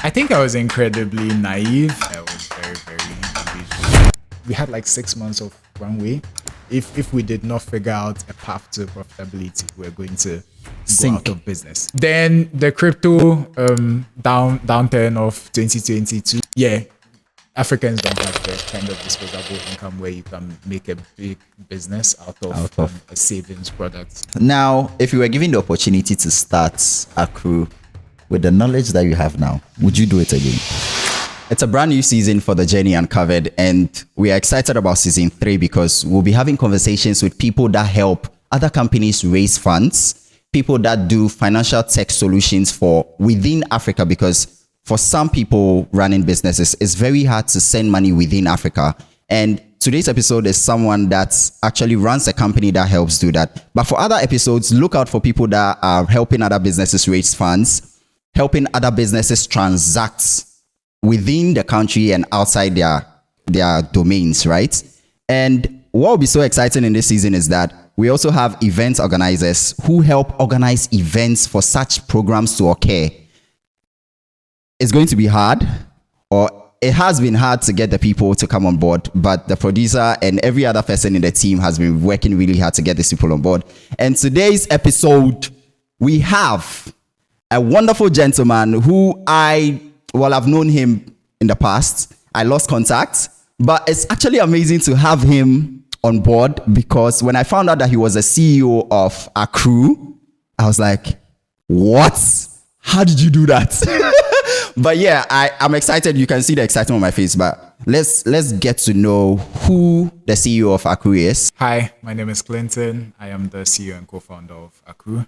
I think I was incredibly naive. I was very, very ambitious. We had like 6 months of runway. If we did not figure out a path to profitability, we're going to go out of business. Then the crypto downturn of 2022. Yeah, Africans don't have the kind of disposable income where you can make a big business out of a savings product. Now, if you were given the opportunity to start Accrue with the knowledge that you have now, would you do it again? It's a brand new season for the Journey Uncovered, and we are excited about season 3 because we'll be having conversations with people that help other companies raise funds, people that do financial tech solutions for within Africa, because for some people running businesses, it's very hard to send money within Africa. And today's episode is someone that actually runs a company that helps do that. But for other episodes, look out for people that are helping other businesses raise funds, helping other businesses transact within the country and outside their domains, right? And what will be so exciting in this season is that we also have event organizers who help organize events for such programs to occur. It's going to be hard, or it has been hard to get the people to come on board, but the producer and every other person in the team has been working really hard to get these people on board. And today's episode, we have a wonderful gentleman who I've known him in the past. I lost contact, but it's actually amazing to have him on board, because when I found out that he was a CEO of Accrue, I was like, what? How did you do that? But yeah, I'm excited. You can see the excitement on my face, but let's get to know who the CEO of Accrue is. Hi, my name is Clinton. I am the CEO and co-founder of Accrue.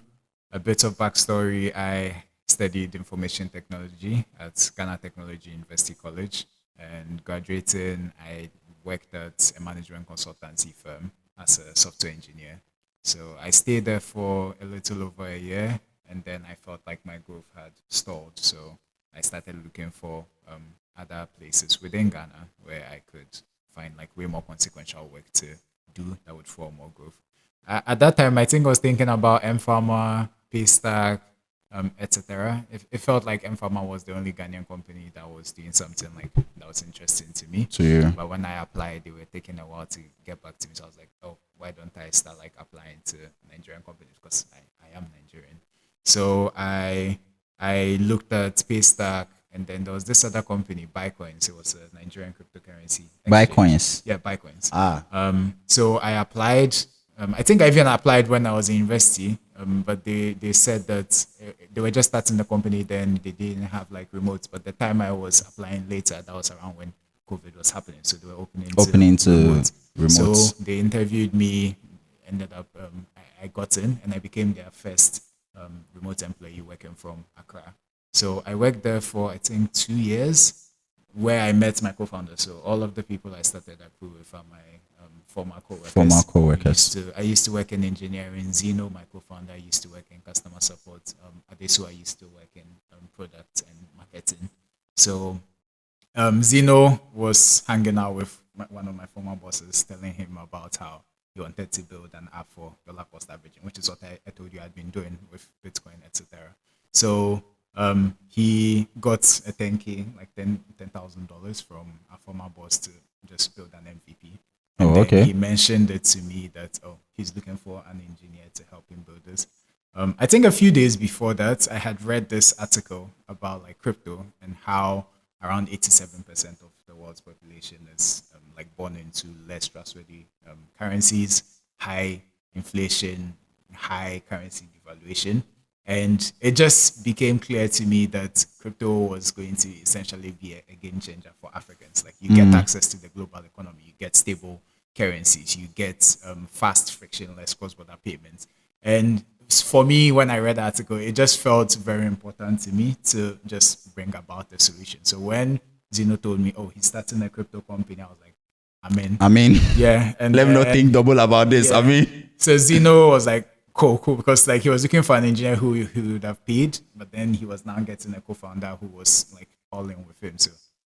A bit of backstory: I studied information technology at Ghana Technology University College, and graduating, I worked at a management consultancy firm as a software engineer. So I stayed there for a little over a year, and then I felt like my growth had stalled. So I started looking for other places within Ghana where I could find like way more consequential work to do that would fuel more growth. At that time, I think I was thinking about M-Pharma, Paystack, etc. It felt like M-Pharma was the only Ghanaian company that was doing something like that was interesting to me. To you. But when I applied, they were taking a while to get back to me. So I was like, oh, why don't I start like applying to Nigerian companies, because I am Nigerian. So I looked at Paystack, and then there was this other company, Bitcoins. It was a Nigerian cryptocurrency exchange. Bitcoins. Yeah, Bitcoins. So I applied. I think I even applied when I was in university, but they said that they were just starting the company then. They didn't have like remotes. But the time I was applying later, that was around when COVID was happening. So they were opening to remotes. So they interviewed me, ended up, I got in, and I became their first remote employee working from Accra. So I worked there for, I think, 2 years, where I met my co-founder. So all of the people I started Accrue with are my former co-workers. I used to work in engineering. Zeno, my co-founder, used to work in customer support. Adesu, I used to work in product and marketing. So Zeno was hanging out with one of my former bosses, telling him about how he wanted to build an app for dollar cost averaging, which is what I told you I'd been doing with Bitcoin, etc. So he got a 10K, like $10,000 from a former boss to just build an MVP. And then he mentioned it to me that, he's looking for an engineer to help him build this. I think a few days before that, I had read this article about like crypto and how around 87% of the world's population is like born into less trustworthy currencies, high inflation, high currency devaluation. And it just became clear to me that crypto was going to essentially be a game changer for Africans. Like you get access to the global economy, you get stable currencies, you get fast, frictionless cross-border payments. And for me, when I read the article, it just felt very important to me to just bring about the solution. So when Zeno told me, he's starting a crypto company, I was like, I'm in. Yeah. And let me not think double about this. Yeah. So Zeno was like, cool, because like he was looking for an engineer who would have paid, but then he was now getting a co-founder who was like all in with him, so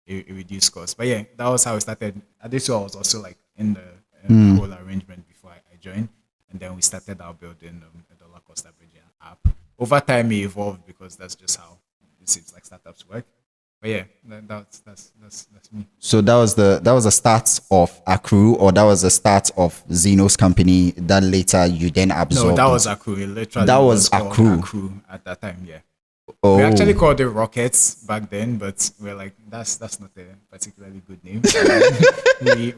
it reduced costs. But yeah, that was how it started. Additionally, I was also like in the whole arrangement before I joined, and then we started our building a dollar cost averaging app. Over time, it evolved because that's just how it seems like startups work. But yeah, that's me. So that was the start of Accrue, or that was the start of Zeno's company that later you then absorbed. No, that was Accrue. It literally That was called Accrue. Accrue at that time. Yeah. Oh, We actually called it Rockets back then, but we're like, that's not a particularly good name.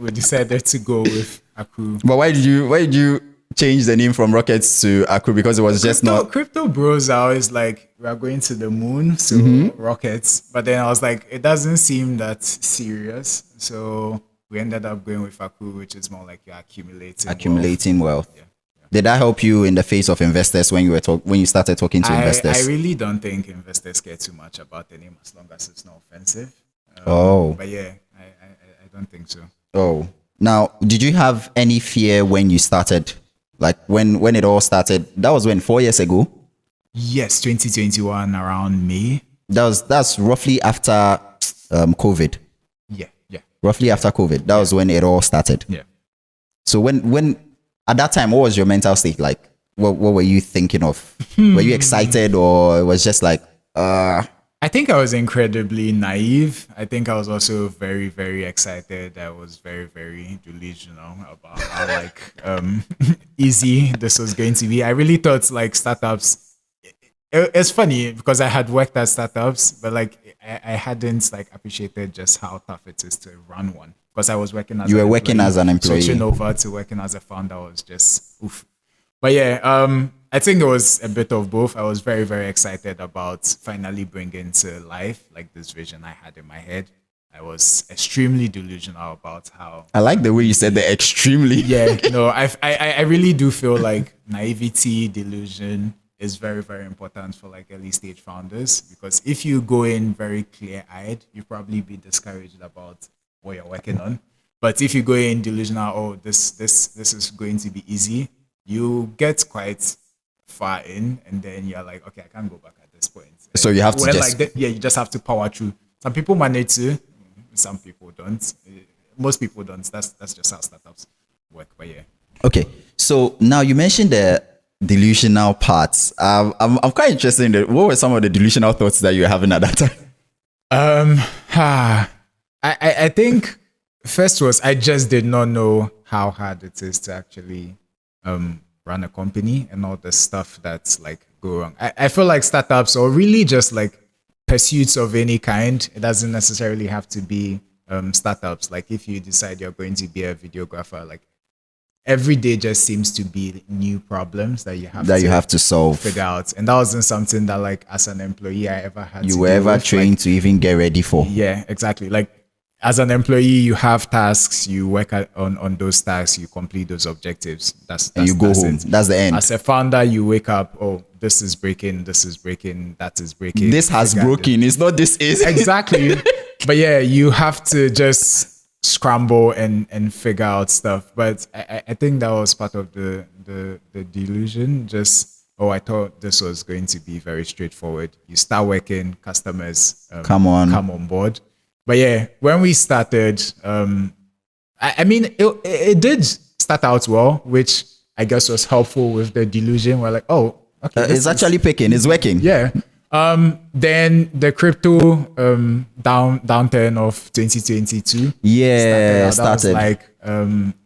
we decided to go with Accrue. but why did you change the name from Rockets to Accrue? Because it was just not. Crypto bros are always like, we are going to the moon, so rockets. But then I was like, it doesn't seem that serious. So we ended up going with Accrue, which is more like you're accumulating wealth. Yeah. Did that help you in the face of investors when you started talking to investors? I really don't think investors care too much about the name as long as it's not offensive. But yeah, I don't think so. Oh, now, did you have any fear when you started? Like when it all started? That was when 4 years ago. Yes, 2021 around May. That's roughly after COVID. Yeah. Roughly after COVID. That was when it all started. Yeah. So when at that time, what was your mental state like? What were you thinking of? Were you excited, or it was just like I think I was incredibly naive. I think I was also very, very excited. I was very, very delusional about how like easy this was going to be. I really thought like startups. It's funny because I had worked at startups, but like I hadn't like appreciated just how tough it is to run one. Because I was working as an employee. Switching over to working as a founder was just oof. But yeah, I think it was a bit of both. I was very, very excited about finally bringing to life like this vision I had in my head. I was extremely delusional about how. I like the way you said the extremely. Yeah, no, I really do feel like naivety, delusion is very, very important for like early stage founders, because if you go in very clear eyed, you probably be discouraged about what you're working on. But if you go in delusional, oh, this is going to be easy, you get quite far in, and then you're like, okay, I can't go back at this point. So you have to you just have to power through. Some people manage to, some people don't. Most people don't. That's just how startups work. But yeah. Okay, so now you mentioned the delusional parts. I'm quite interested in what were some of the delusional thoughts that you were having at that time? I think first was I just did not know how hard it is to actually run a company and all the stuff that's like go wrong. I feel like startups, or really just like pursuits of any kind, it doesn't necessarily have to be startups. Like if you decide you're going to be a videographer, like every day just seems to be new problems that you have to solve, figure out. And that wasn't something that like as an employee I ever had you were ever trained to even get ready for. Yeah, exactly. Like as an employee, you have tasks, you work on those tasks, you complete those objectives. And you go home. That's the end. As a founder, you wake up, oh, this is breaking, that is breaking. This has broken. It's not this is. Exactly. But yeah, you have to just scramble and figure out stuff. But I think that was part of the delusion. Just, oh, I thought this was going to be very straightforward. You start working, customers come on board. But yeah, when we started, I mean, it did start out well, which I guess was helpful with the delusion. We're like, oh, okay, it's actually picking, it's working. Yeah. Then the crypto downturn of 2022. Yeah, started. That was like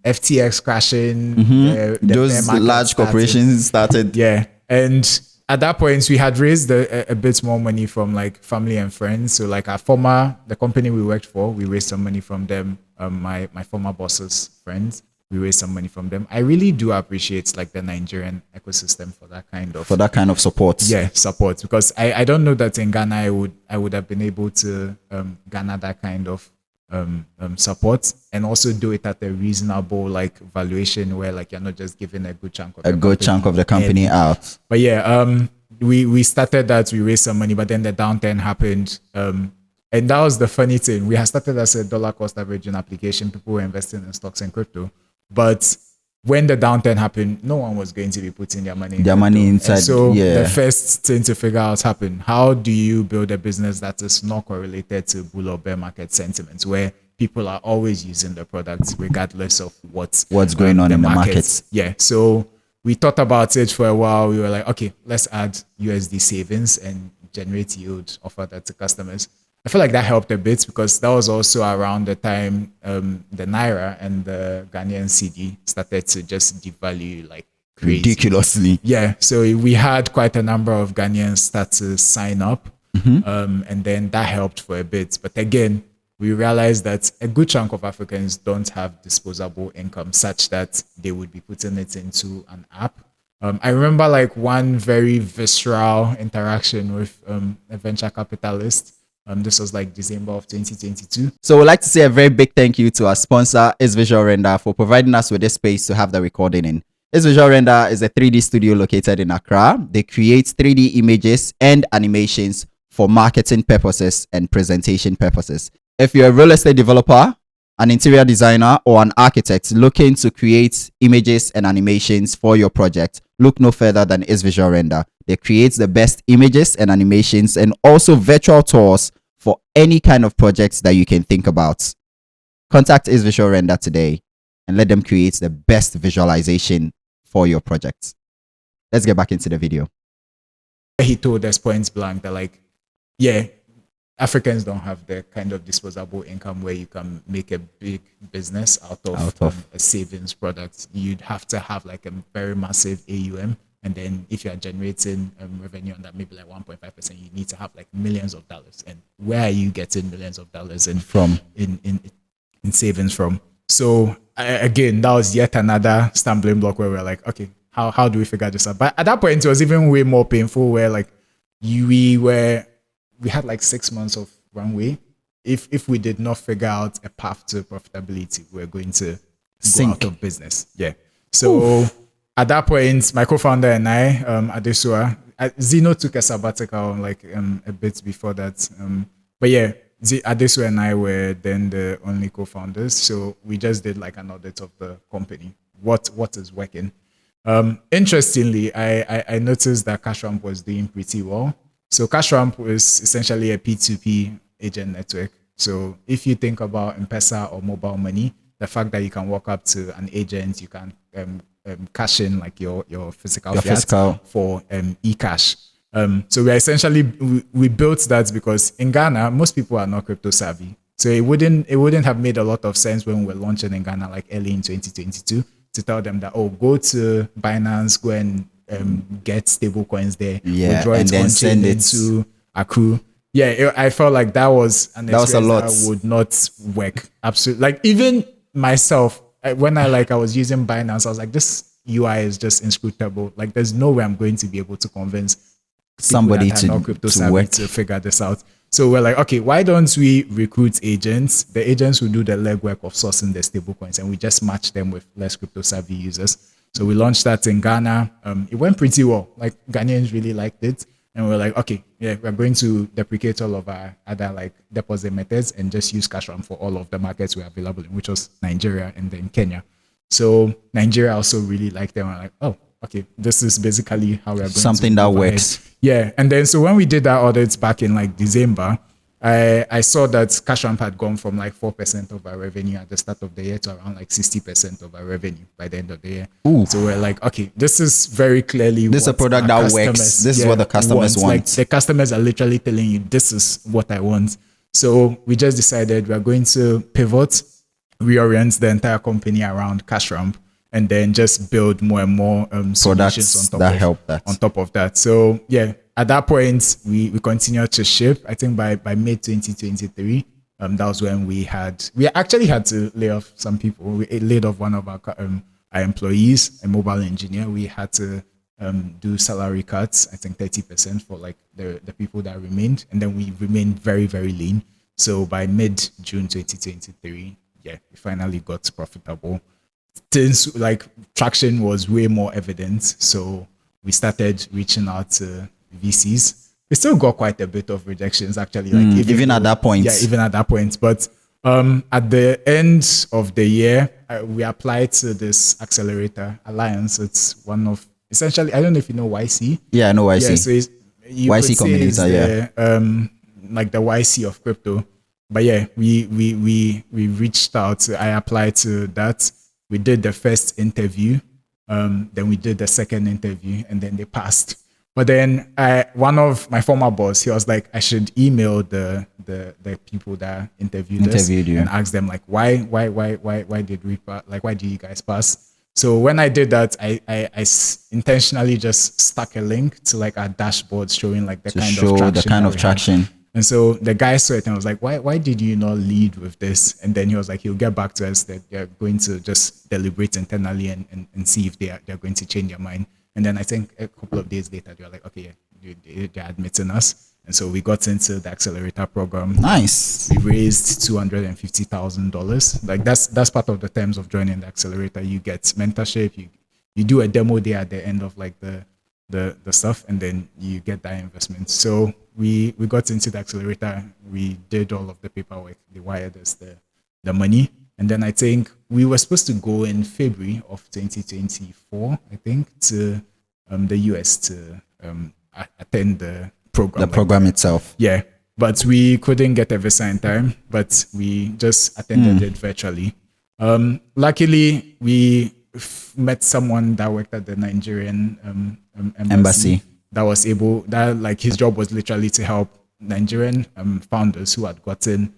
FTX crashing. Those large corporations started. Yeah, and at that point, we had raised a bit more money from like family and friends. So like the company we worked for, we raised some money from them. My former boss's friends, we raised some money from them. I really do appreciate like the Nigerian ecosystem for that kind of support. Yeah, support, because I don't know that in Ghana I would have been able to garner that kind of support, and also do it at a reasonable like valuation where like you're not just giving a good chunk of the company out. But yeah, we started that, we raised some money, but then the downturn happened. And that was the funny thing. We had started as a dollar cost averaging application. People were investing in stocks and crypto. But when the downturn happened, no one was going to be putting their money inside. And so the first thing to figure out happened. How do you build a business that is not correlated to bull or bear market sentiments, where people are always using the product regardless of what's going on in the markets? Yeah. So we thought about it for a while. We were like, okay, let's add USD savings and generate yield, offer that to customers. I feel like that helped a bit because that was also around the time the Naira and the Ghanaian CD started to just devalue like crazy. Ridiculously. Yeah, so we had quite a number of Ghanaians start to sign up, and then that helped for a bit. But again, we realized that a good chunk of Africans don't have disposable income such that they would be putting it into an app. I remember like one very visceral interaction with a venture capitalist. This was like December of 2022. So we'd like to say a very big thank you to our sponsor, Is Visual Render, for providing us with this space to have the recording in. Is Visual Render is a 3D studio located in Accra. They create 3D images and animations for marketing purposes and presentation purposes. If you're a real estate developer, an interior designer, or an architect looking to create images and animations for your project, look no further than Is Visual Render. They create the best images and animations and also virtual tours for any kind of projects that you can think about. Contact Is Visual Render today and let them create the best visualization for your projects. Let's get back into the video. He told us point blank that like, yeah, Africans don't have the kind of disposable income where you can make a big business out of a savings product. You'd have to have like a very massive AUM. And then if you are generating revenue on that, maybe like 1.5%, you need to have like millions of dollars. And where are you getting millions of dollars in savings from? So again, that was yet another stumbling block where we're like, okay, how do we figure this out? But at that point, it was even way more painful where like we had like 6 months of runway. If we did not figure out a path to profitability, we're going to go out of business. Yeah. So at that point, my co-founder and I, Adesua, Zeno took a sabbatical like a bit before that. But yeah, Adesua and I were then the only co-founders. So we just did like an audit of the company. What is working? Interestingly, I noticed that CashRamp was doing pretty well. So CashRamp was essentially a P2P agent network. So if you think about M-Pesa or mobile money, the fact that you can walk up to an agent, you can cash in like your physical fiat for e-cash. So we built that because in Ghana, most people are not crypto savvy. So it wouldn't have made a lot of sense when we were launching in Ghana like early in 2022 to tell them that, oh, go to Binance, go and get stable coins there, withdraw it on chain into Accrue. Yeah, I felt like that was a lot that would not work. Absolutely. Like even myself, when I was using Binance, I was like, this UI is just inscrutable. Like there's no way I'm going to be able to convince somebody to figure this out. So we're like, okay, why don't we recruit agents? The agents will do the legwork of sourcing the stable coins and we just match them with less crypto savvy users. So we launched that in Ghana. It went pretty well. Like Ghanaians really liked it. And we're like, okay, yeah, we're going to deprecate all of our other like deposit methods and just use CashRamp for all of the markets we're available in, which was Nigeria and then Kenya. So Nigeria also really liked them. We're like, oh, okay, this is basically how we're going something that works. Yeah. And then so when we did that audit back in like December, I saw that CashRamp had gone from like 4% of our revenue at the start of the year to around like 60% of our revenue by the end of the year. Ooh. So we're like, okay, this is very clearly this is a product that works. This is what the customers want. Like the customers are literally telling you, this is what I want. So we just decided we're going to pivot, reorient the entire company around CashRamp, and then just build more and more solutions on top of that. So yeah, at that point, we continued to ship. I think by mid 2023, that was when we actually had to lay off some people. We laid off one of our employees, a mobile engineer. We had to do salary cuts, I think 30% for like the people that remained. And then we remained very, very lean. So by mid June 2023, yeah, we finally got profitable. Things like traction was way more evident. So we started reaching out to VCs. We still got quite a bit of rejections actually. Like even at that point. Yeah, even at that point. But at the end of the year, we applied to this Accelerator Alliance. It's one of essentially, I don't know if you know YC. Yeah, I know YC. Yeah, so YC Combinator, yeah. Like the YC of crypto. But yeah, we reached out. I applied to that. We did the first interview. Then we did the second interview and then they passed. But then one of my former boss, he was like, I should email the people that interviewed us you. and ask them like, why did we why did you guys pass? So when I did that, I intentionally just stuck a link to like our dashboard showing like the kind of traction. And so the guy saw it and was like, why did you not lead with this? And then he was like, he'll get back to us that they're going to just deliberate internally and see if they're going to change their mind. And then I think a couple of days later, they were like, okay, yeah, they're admitting us. And so we got into the Accelerator program. Nice. We raised $250,000. Like that's part of the terms of joining the Accelerator. You get mentorship. You do a demo day at the end of like the stuff, and then you get that investment. So we got into the Accelerator. We did all of the paperwork. They wired us the money. And then I think we were supposed to go in February of 2024, I think, to the US to attend the program. The program itself. Yeah. But we couldn't get a visa in time, but we just attended it virtually. Luckily, we met someone that worked at the Nigerian embassy that was able, like his job was literally to help Nigerian founders who had gotten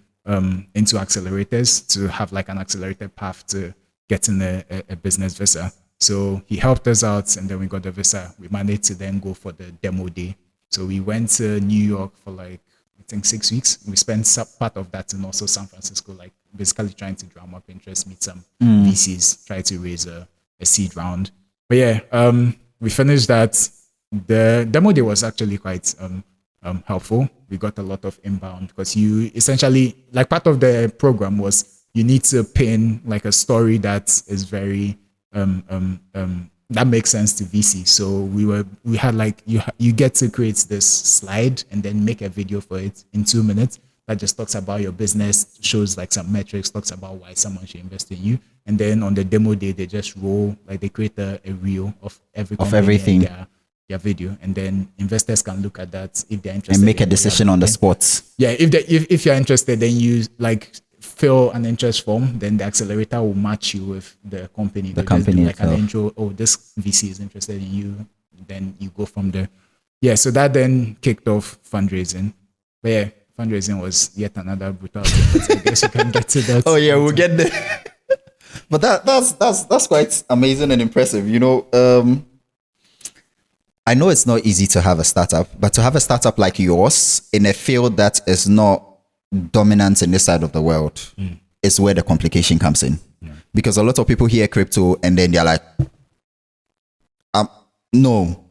into accelerators to have like an accelerated path to getting a business visa. So he helped us out, and then we got the visa. We managed to then go for the demo day. So we went to New York for like, I think 6 weeks. We spent some part of that in also San Francisco, like basically trying to drum up interest, meet some VCs, try to raise a seed round. But yeah, we finished that. The demo day was actually quite helpful. We got a lot of inbound because you essentially, like part of the program was you need to pin like a story that is very that makes sense to VC. So we had like you get to create this slide and then make a video for it in 2 minutes that just talks about your business, shows like some metrics, talks about why someone should invest in you. And then on the demo day, they just roll, like they create a reel of everything. Their video, and then investors can look at that if they're interested and make a decision on the spot. Yeah, if you're interested, then you like fill an interest form. Then the accelerator will match you with the company. The company like an intro. Oh, this VC is interested in you. Then you go from there. Yeah, so that then kicked off fundraising. But yeah, fundraising was yet another brutal thing. But I guess you can get to that. Oh yeah, we'll get there. But that's quite amazing and impressive. You know. I know it's not easy to have a startup, but to have a startup like yours in a field that is not dominant in this side of the world is where the complication comes in. Yeah. Because a lot of people hear crypto and then they're like, no,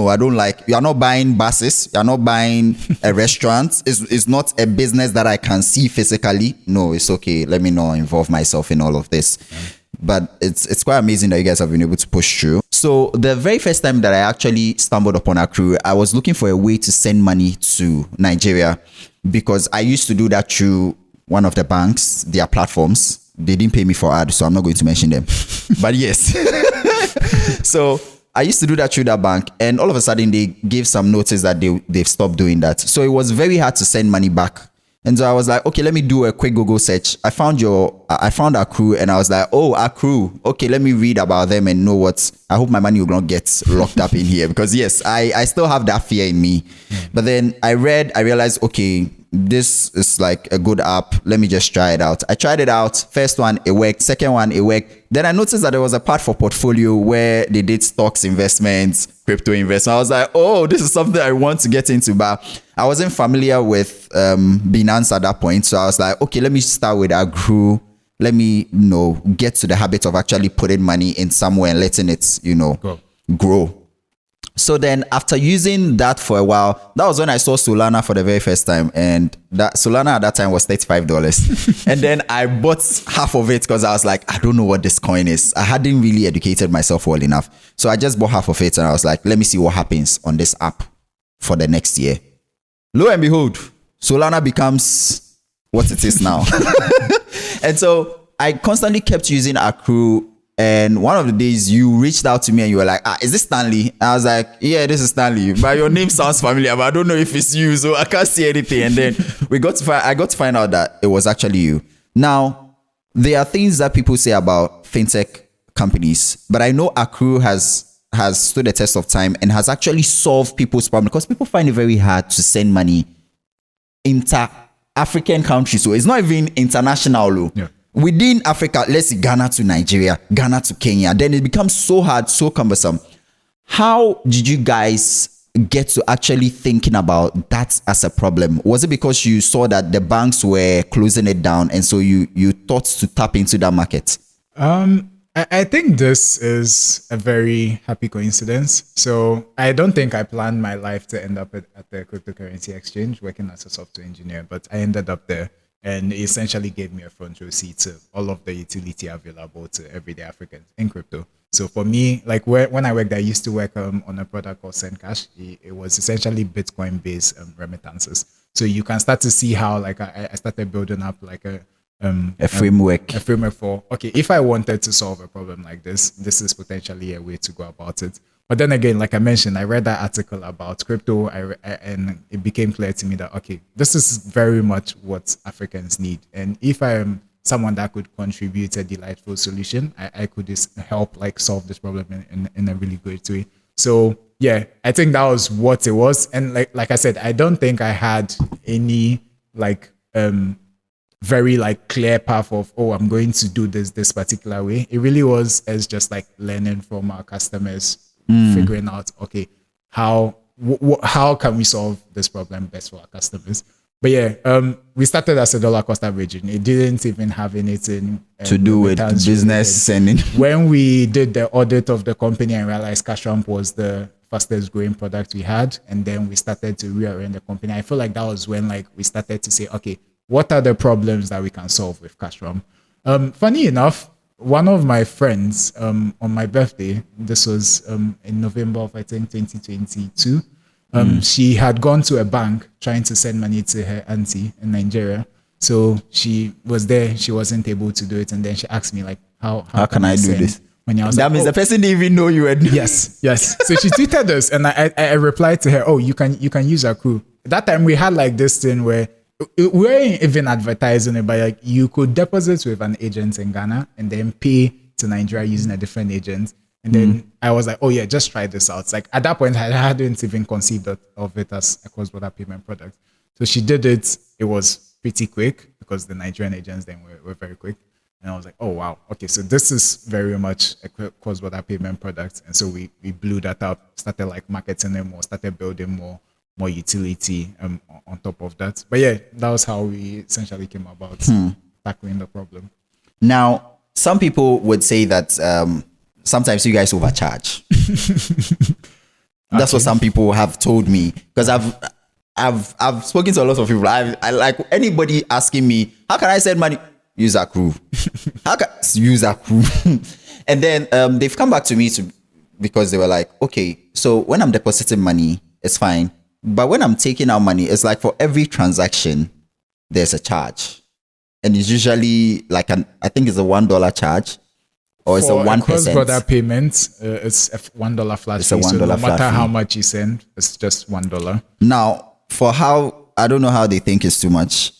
I don't like, you're not buying buses, you're not buying a restaurant. It's not a business that I can see physically. No, it's okay. Let me not involve myself in all of this. Yeah. But it's quite amazing that you guys have been able to push through. So the very first time that I actually stumbled upon Accrue, I was looking for a way to send money to Nigeria because I used to do that through one of the banks, their platforms. They didn't pay me for ads, so I'm not going to mention them. But yes. So I used to do that through that bank, and all of a sudden they gave some notice that they've stopped doing that. So it was very hard to send money back. And so I was like, okay, let me do a quick Google search. I found Accrue, and I was like, oh, Accrue. Okay, let me read about them and know I hope my money will not get locked up in here because yes, I still have that fear in me. But then I realized, okay, this is like a good app. Let me just try it out. I tried it out. First one, it worked. Second one, it worked. Then I noticed that there was a part for portfolio where they did stocks investments, crypto investment. I was like, oh, this is something I want to get into, but I wasn't familiar with Binance at that point. So I was like, okay, let me start with Accrue. Let me, get to the habit of actually putting money in somewhere and letting it, grow. So then after using that for a while, that was when I saw Solana for the very first time. And that Solana at that time was $35. And then I bought half of it because I was like, I don't know what this coin is. I hadn't really educated myself well enough. So I just bought half of it and I was like, let me see what happens on this app for the next year. Lo and behold, Solana becomes what it is now. And so I constantly kept using Accrue. And one of the days you reached out to me and you were like, is this Stanley? And I was like, yeah, this is Stanley. But your name sounds familiar, but I don't know if it's you, so I can't see anything. And then I got to find out that it was actually you. Now, there are things that people say about fintech companies, but I know Accrue has has stood the test of time and has actually solved people's problem, because people find it very hard to send money inter-African countries. So it's not even international. Yeah. Within Africa, let's say Ghana to Nigeria, Ghana to Kenya, then it becomes so hard, so cumbersome. How did you guys get to actually thinking about that as a problem? Was it because you saw that the banks were closing it down, and so you thought to tap into that market? I think this is a very happy coincidence. So I don't think I planned my life to end up at the cryptocurrency exchange working as a software engineer, but I ended up there, and it essentially gave me a front row seat to all of the utility available to everyday Africans in crypto. So for me, like when I worked, I used to work on a product called SendCash. It was essentially Bitcoin-based remittances. So you can start to see how like I started building up like a framework. A framework for, okay, if I wanted to solve a problem like this is potentially a way to go about it. But then again, like I mentioned, I read that article about crypto, and it became clear to me that, okay, this is very much what Africans need. And if I am someone that could contribute a delightful solution, I could just help like solve this problem in a really great way. So yeah, I think that was what it was. And like I said, I don't think I had any like very like clear path of, oh, I'm going to do this particular way. It really was as just like learning from our customers, figuring out, okay, how can we solve this problem best for our customers. But yeah, we started as a dollar cost averaging. It didn't even have anything to do with business sending. When we did the audit of the company and realized CashRamp was the fastest growing product we had, and then we started to rearrange the company, I feel like that was when like we started to say, okay, what are the problems that we can solve with CashRamp? Funny enough, one of my friends on my birthday, this was in November of I think 2022, she had gone to a bank trying to send money to her auntie in Nigeria. So she was there, she wasn't able to do it, and then she asked me like, how can I do this? When I was that like, means the person didn't even know you were doing. Yes. So she tweeted us, and I replied to her, oh, you can use Accrue. That time we had like this thing where we weren't even advertising it, but like you could deposit with an agent in Ghana and then pay to Nigeria using a different agent. And then I was like, oh yeah, just try this out. Like at that point, I hadn't even conceived of it as a cross-border payment product. So she did it. It was pretty quick because the Nigerian agents then were very quick. And I was like, oh wow, okay, so this is very much a cross-border payment product. And so we blew that up, started like marketing it more, started building more utility on top of that. But yeah, that was how we essentially came about tackling the problem. Now, some people would say that sometimes you guys overcharge. That's what some people have told me, because I've spoken to a lot of people. I like anybody asking me, how can I send money? Use Accrue. How can use Accrue? And then they've come back to me because they were like, okay, so when I'm depositing money, it's fine. But when I'm taking out money, it's like for every transaction, there's a charge. And it's usually like I think it's a $1 charge, or it's a 1%. Cross-border payment, it's a $1 flat fee. It's a $1 so no flat matter fee. how much you send, it's just $1. Now, for how, I don't know how they think it's too much,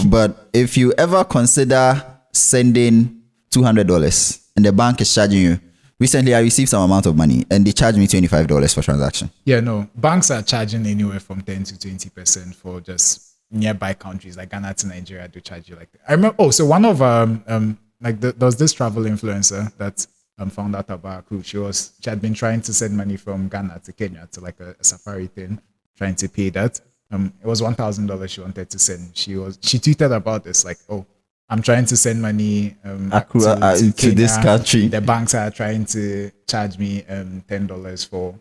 but if you ever consider sending $200 and the bank is charging you, recently I received some amount of money and they charged me $25 for transaction. Yeah, no, banks are charging anywhere from 10 to 20% for just nearby countries like Ghana to Nigeria. Do charge you like that. I remember. So one of there was this travel influencer that found out about Accrue. She had been trying to send money from Ghana to Kenya to like a safari thing, trying to pay that. It was $1,000 she wanted to send. She tweeted about this like, oh, I'm trying to send money to Kenya. This country. The banks are trying to charge me $10 for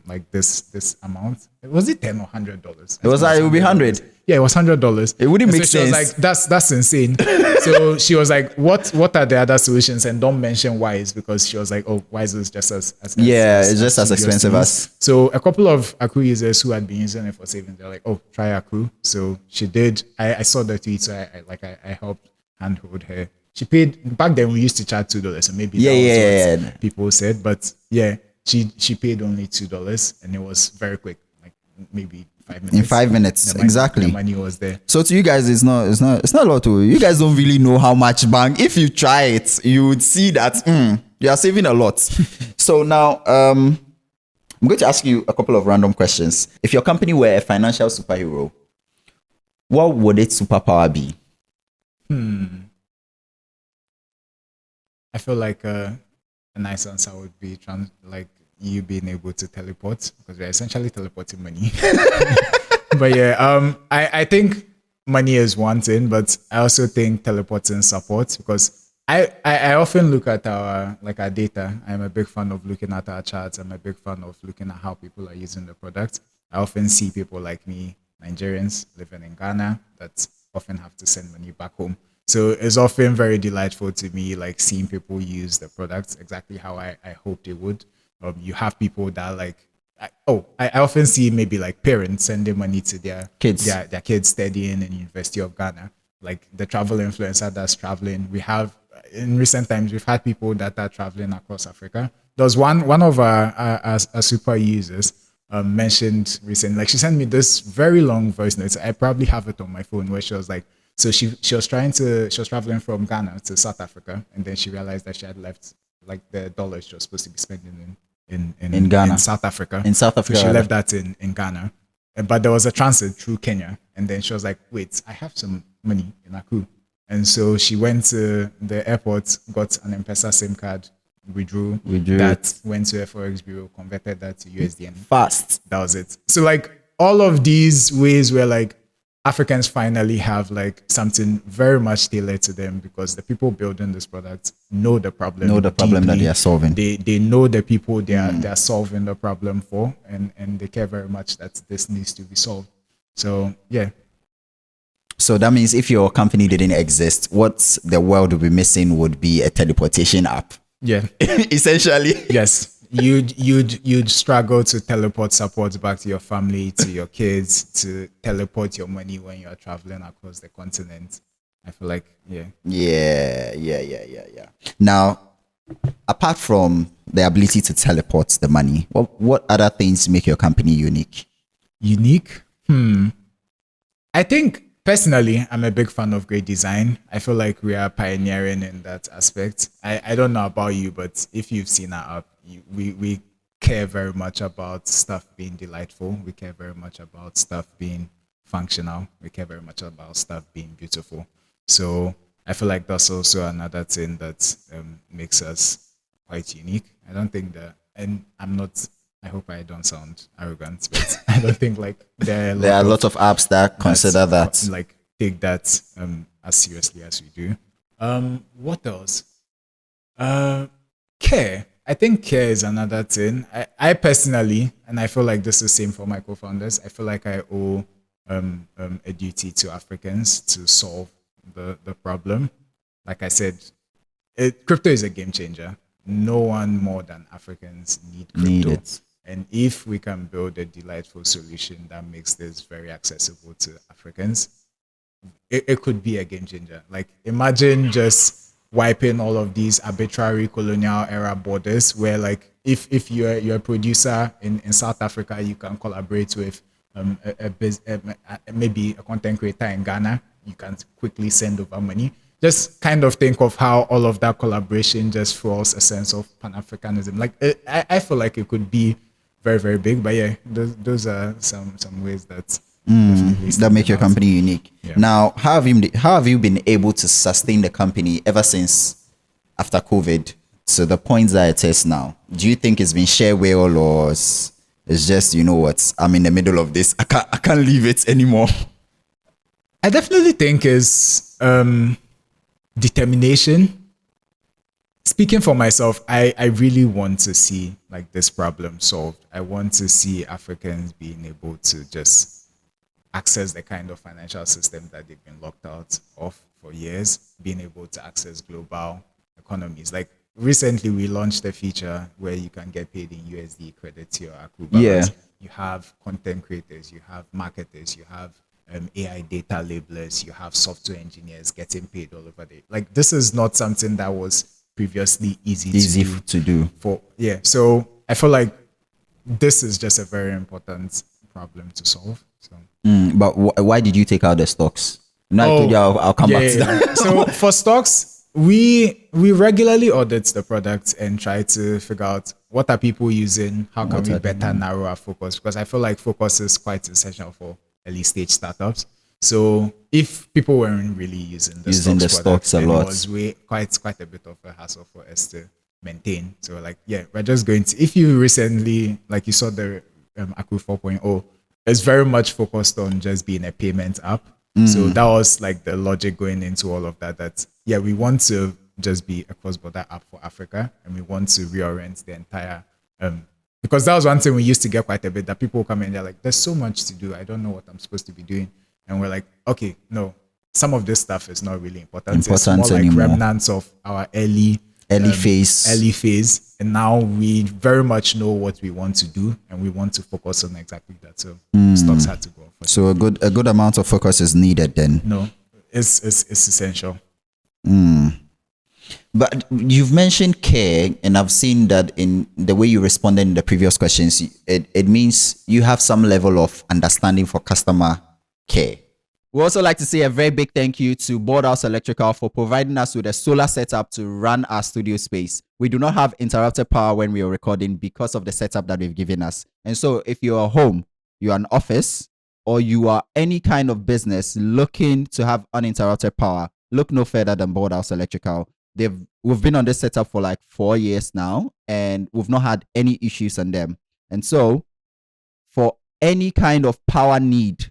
like this amount. Was it $10 or $100? It would be 100. Yeah, it was $100. It wouldn't make She was sense. like, that's insane. So she was like, what are the other solutions? And don't mention Wise, because she was like, oh, Wise is just as it's just as expensive as. So a couple of Accrue users who had been using it for savings, they're like, oh, try Accrue. So she did. I saw the tweet, so I helped handhold her. She paid, back then we used to charge $2, so maybe that was what people said. But yeah, she paid only $2 and it was very quick, like maybe 5 minutes. In 5 minutes, exactly. The money was there. So to you guys, it's not a lot. You guys don't really know how much bank. If you try it, you would see that you are saving a lot. So now, I'm going to ask you a couple of random questions. If your company were a financial superhero, what would its superpower be? I feel like a nice answer would be like you being able to teleport, because we're essentially teleporting money. But yeah, I think money is one thing, but I also think teleporting support, because I often look at our data. I'm a big fan of looking at our charts. I'm a big fan of looking at how people are using the product. I often see people like me, Nigerians living in Ghana, that often have to send money back home. So it's often very delightful to me, like seeing people use the products exactly how I hope they would. You have people that I often see maybe like parents sending money to their kids studying in University of Ghana, like the travel influencer that's traveling. We have in recent times we've had people that are traveling across Africa. There was one of our super users mentioned recently, like she sent me this very long voice note. I probably have it on my phone, where she was like, so she was traveling from Ghana to South Africa, and then she realized that she had left like the dollars she was supposed to be spending in Ghana, in South Africa. In South Africa, so she left that in Ghana, but there was a transit through Kenya, and then she was like, "Wait, I have some money in Accrue," and so she went to the airport, got an M-Pesa SIM card, withdrew that, went to a forex bureau, converted that to USD, and fast. That was it. So like all of these ways where like Africans finally have like something very much tailored to them, because the people building this product know the problem. Know the problem that they are solving. They know the people they are solving the problem for, and they care very much that this needs to be solved. So yeah. So that means if your company didn't exist, what the world would be missing would be a teleportation app. Yeah. Essentially. Yes. You'd struggle to teleport support back to your family, to your kids, to teleport your money when you're traveling across the continent. I feel like, yeah. Now, apart from the ability to teleport the money, what other things make your company unique? Unique? I think personally, I'm a big fan of great design. I feel like we are pioneering in that aspect. I don't know about you, but if you've seen our app, we care very much about stuff being delightful. We care very much about stuff being functional. We care very much about stuff being beautiful. So I feel like that's also another thing that makes us quite unique. I don't think that, and I hope I don't sound arrogant, but I don't think like there are a lot of apps that consider that, like take that as seriously as we do. What else? Care. I think care is another thing. I personally, and I feel like this is the same for my co-founders, I feel like I owe a duty to Africans to solve the problem. Like I said, crypto is a game changer. No one more than Africans need crypto. Need it. And if we can build a delightful solution that makes this very accessible to Africans, it could be a game changer. Like imagine just wiping all of these arbitrary colonial era borders, where like if you're a producer in South Africa, you can collaborate with maybe a content creator in Ghana. You can quickly send over money. Just kind of think of how all of that collaboration just fuels a sense of Pan-Africanism. Like I feel like it could be very, very big. But yeah, those are some ways that that make your company unique. Yeah. Now, how have you been able to sustain the company ever since after COVID to the point that it is now? Do you think it's been share well, or it's just, you know what, I'm in the middle of this, I can't leave it anymore? I definitely think is determination. Speaking for myself, I really want to see like this problem solved. I want to see Africans being able to just access the kind of financial system that they've been locked out of for years, being able to access global economies. Like recently we launched a feature where you can get paid in USD credit to your Accrue balance. You have content creators, you have marketers, you have AI data labelers, you have software engineers getting paid all over the, like this is not something that was previously easy to do. So I feel like this is just a very important problem to solve. So but why did you take out the stocks? No, I told you I'll come back to that. So for stocks, we regularly audit the product and try to figure out what are people using? How can What we are they better narrow our focus? Because I feel like focus is quite essential for early stage startups. So if people weren't really using the Using stocks the product, stocks a then lot. it was quite a bit of a hassle for us to maintain. So like, yeah, we're just going to, if you recently, like you saw the Accrue 4.0, it's very much focused on just being a payment app. So that was like the logic going into all of that, that, yeah, we want to just be a cross-border app for Africa, and we want to reorient the entire, because that was one thing we used to get quite a bit, that people come in, they're like, there's so much to do. I don't know what I'm supposed to be doing. And we're like, okay, no, some of this stuff is not really important. It's more like anymore. remnants of our early phase. And now we very much know what we want to do, and we want to focus on exactly that. So stocks had to go. So a good amount of focus is needed then. No, it's essential. But you've mentioned care, and I've seen that in the way you responded in the previous questions, it means you have some level of understanding for customer care. We also like to say a very big thank you to Boardhouse Electrical for providing us with a solar setup to run our studio space. We do not have interrupted power when we are recording because of the setup that they've given us. And so if you're home, you're an office, or you are any kind of business looking to have uninterrupted power, look no further than Boardhouse Electrical. We've been on this setup for like 4 years now, and we've not had any issues on them. And so for any kind of power need,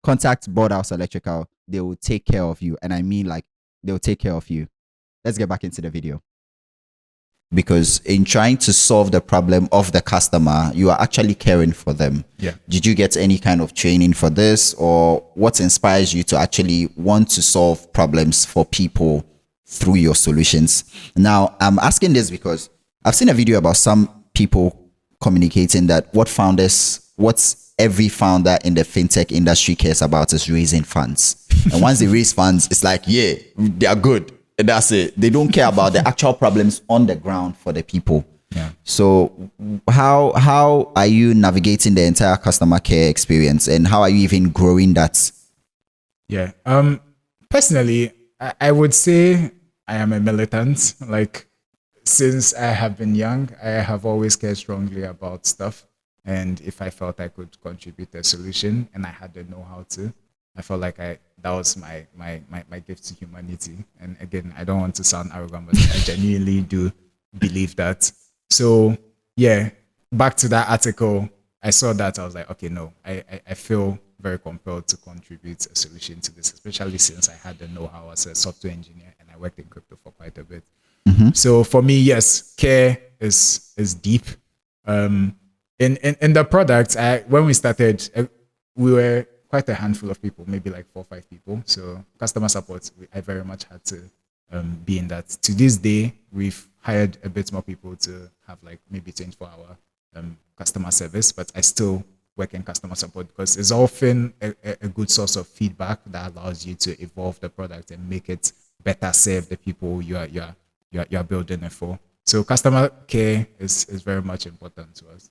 contact Boardhouse Electrical. They will take care of you. And I mean, like, they will take care of you. Let's get back into the video. Because in trying to solve the problem of the customer, you are actually caring for them. Yeah. Did you get any kind of training for this, or what inspires you to actually want to solve problems for people through your solutions? Now, I'm asking this because I've seen a video about some people communicating that what's every founder in the fintech industry cares about is raising funds. And once they raise funds, it's like, yeah, they are good. And that's it. They don't care about the actual problems on the ground for the people. Yeah. So how are you navigating the entire customer care experience, and how are you even growing that? Yeah. Personally, I would say I am a militant. Like, since I have been young, I have always cared strongly about stuff. And if I felt I could contribute a solution and I had the know-how to, I felt like that was my gift to humanity. And again, I don't want to sound arrogant, but I genuinely do believe that. So yeah, back to that article, I saw that, I was like, okay, no, I feel very compelled to contribute a solution to this, especially since I had the know-how as a software engineer and I worked in crypto for quite a bit. So for me, yes, care is deep. In the product, when we started, we were quite a handful of people, maybe like 4 or 5 people. So customer support, I very much had to be in that. To this day, we've hired a bit more people to have like maybe 24-hour customer service, but I still work in customer support because it's often a good source of feedback that allows you to evolve the product and make it better serve the people you're building it for. So customer care is very much important to us.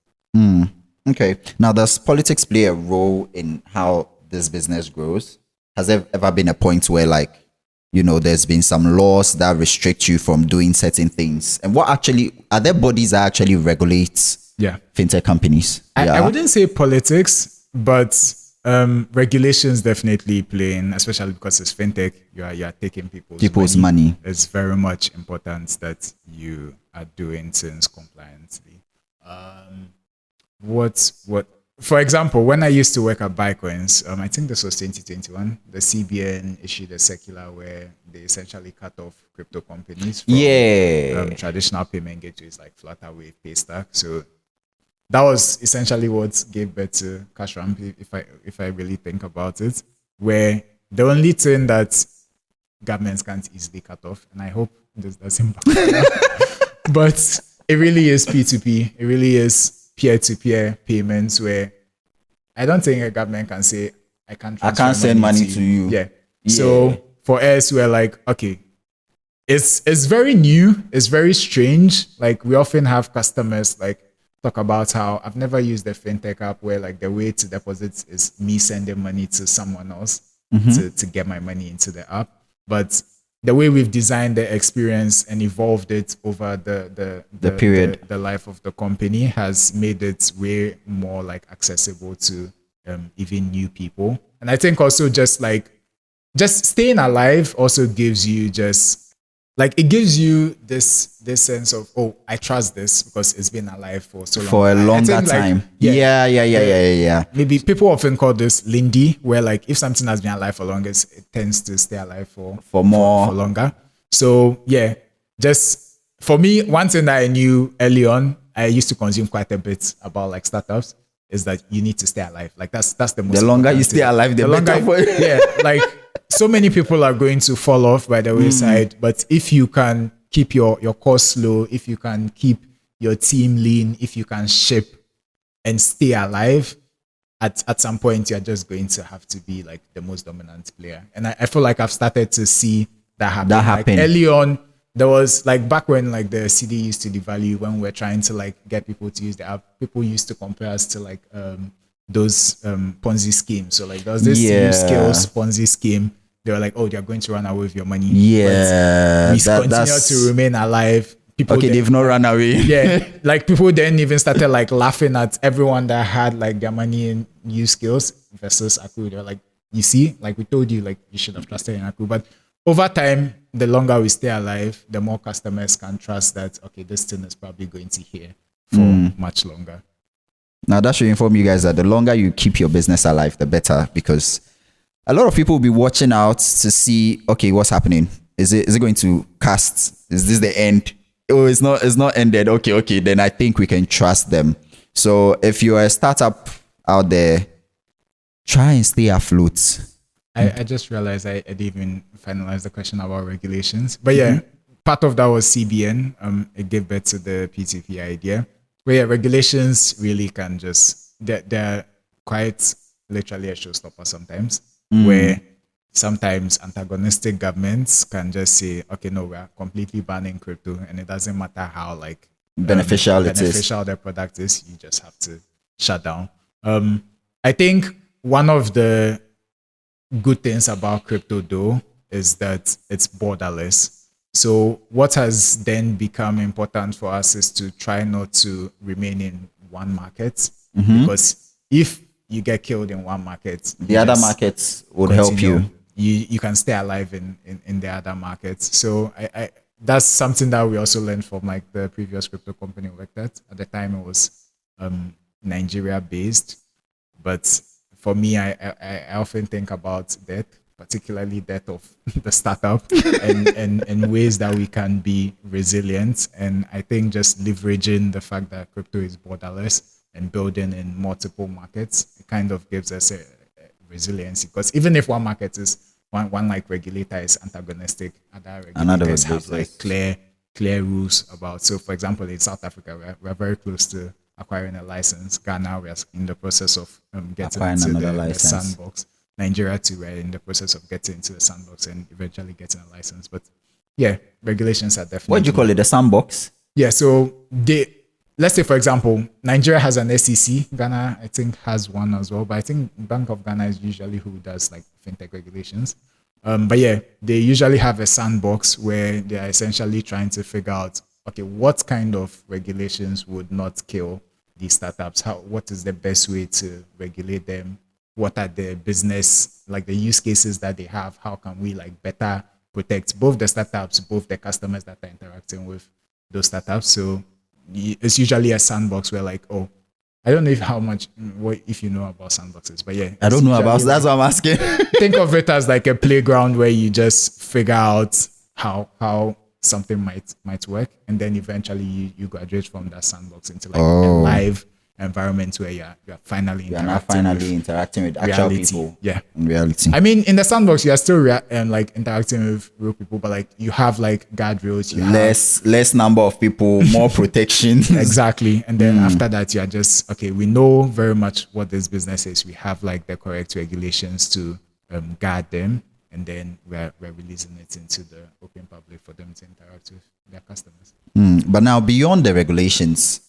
Okay. Now, does politics play a role in how this business grows? Has there ever been a point where, like, you know, there's been some laws that restrict you from doing certain things? And what actually, are there bodies that actually regulate fintech companies? I wouldn't say politics, but regulations definitely play in, especially because it's fintech. You are taking people's money. It's very much important that you are doing things compliantly. For example, when I used to work at Bitcoins, I think this was 2021, the CBN issued a circular where they essentially cut off crypto companies from traditional payment gateways like Flutterwave, Paystack. So that was essentially what gave birth to CashRamp, if I really think about it, where the only thing that governments can't easily cut off, and I hope this doesn't backfire, but it really is P2P. It really is peer-to-peer payments where I don't think a government can say, I can't send money to you. Yeah. So for us, we're like, okay, it's very new. It's very strange. Like, we often have customers like talk about how I've never used a fintech app where like the way to deposit is me sending money to someone else to get my money into the app. But the way we've designed the experience and evolved it over the period, the life of the company has made it way more like accessible to even new people. And I think also just staying alive also gives you it gives you this sense of, oh, I trust this because it's been alive for so long. For a longer time. Yeah. Maybe people often call this Lindy, where like if something has been alive for longer, it tends to stay alive for longer. So yeah, just for me, one thing that I knew early on, I used to consume quite a bit about like startups, is that you need to stay alive. Like that's the most. The longer you stay alive, the better for you. Yeah, like so many people are going to fall off by the wayside, but if you can keep your costs low, if you can keep your team lean, if you can ship and stay alive, at some point you're just going to have to be like the most dominant player. And I feel like I've started to see that happen. Like early on, there was like back when like the CD used to devalue, when we're trying to like get people to use the app, people used to compare us to like those Ponzi schemes. So like there was this use skills Ponzi scheme. They were like, oh, they're going to run away with your money. Yeah, but we continue to remain alive. People they've not run away. Yeah, like people then even started like laughing at everyone that had like their money in use skills versus Accrue. They're like, you see, like we told you, like you should have trusted in Accrue. But over time, the longer we stay alive, the more customers can trust that, okay, this thing is probably going to here for much longer. Now that should inform you guys that the longer you keep your business alive, the better, because a lot of people will be watching out to see, okay, what's happening? Is it going to cast? Is this the end? Oh, it's not ended. Okay, then I think we can trust them. So if you're a startup out there, try and stay afloat. I just realized I didn't even finalize the question about regulations. But yeah, part of that was CBN. It gave birth to the PTP idea. But yeah, regulations really can they're quite literally a showstopper sometimes, where sometimes antagonistic governments can just say, okay, no, we're completely banning crypto, and it doesn't matter how like beneficial their product is, you just have to shut down. I think one of the good things about crypto though is that it's borderless. So what has then become important for us is to try not to remain in one market, because if you get killed in one market, the other markets would help you. You can stay alive in the other markets. So I that's something that we also learned from like the previous crypto company we worked at. At the time it was Nigeria based, but for me, I often think about death, particularly death of the startup, and ways that we can be resilient. And I think just leveraging the fact that crypto is borderless and building in multiple markets, it kind of gives us a resiliency. Because even if one market is one like regulator is antagonistic, other regulators have like clear rules about. So for example, in South Africa, we're very close to acquiring a license. Ghana, we're in the process of getting into the sandbox. Nigeria too, we're in the process of getting into the sandbox and eventually getting a license. But yeah, regulations are definitely. What do you call it? The sandbox? Yeah, so let's say for example, Nigeria has an SEC. Ghana, I think, has one as well. But I think Bank of Ghana is usually who does like fintech regulations. But yeah, they usually have a sandbox where they are essentially trying to figure out, okay, what kind of regulations would not kill these startups? What is the best way to regulate them? What are the business, like the use cases that they have? How can we like better protect both the startups, both the customers that are interacting with those startups? So it's usually a sandbox where like, oh, I don't know if you know about sandboxes, but yeah. I don't know about, that's what I'm asking. Think of it as like a playground where you just figure out how something might work, and then eventually you graduate from that sandbox into like a live environment where you're finally interacting with actual people. Yeah, in reality. I mean, in the sandbox you are still like interacting with real people, but like you have like guardrails, less number of people, more protection. Exactly. And then after that you are just, okay, we know very much what this business is, we have like the correct regulations to guard them, and then we're releasing it into the open public for them to interact with their customers. But now, beyond the regulations,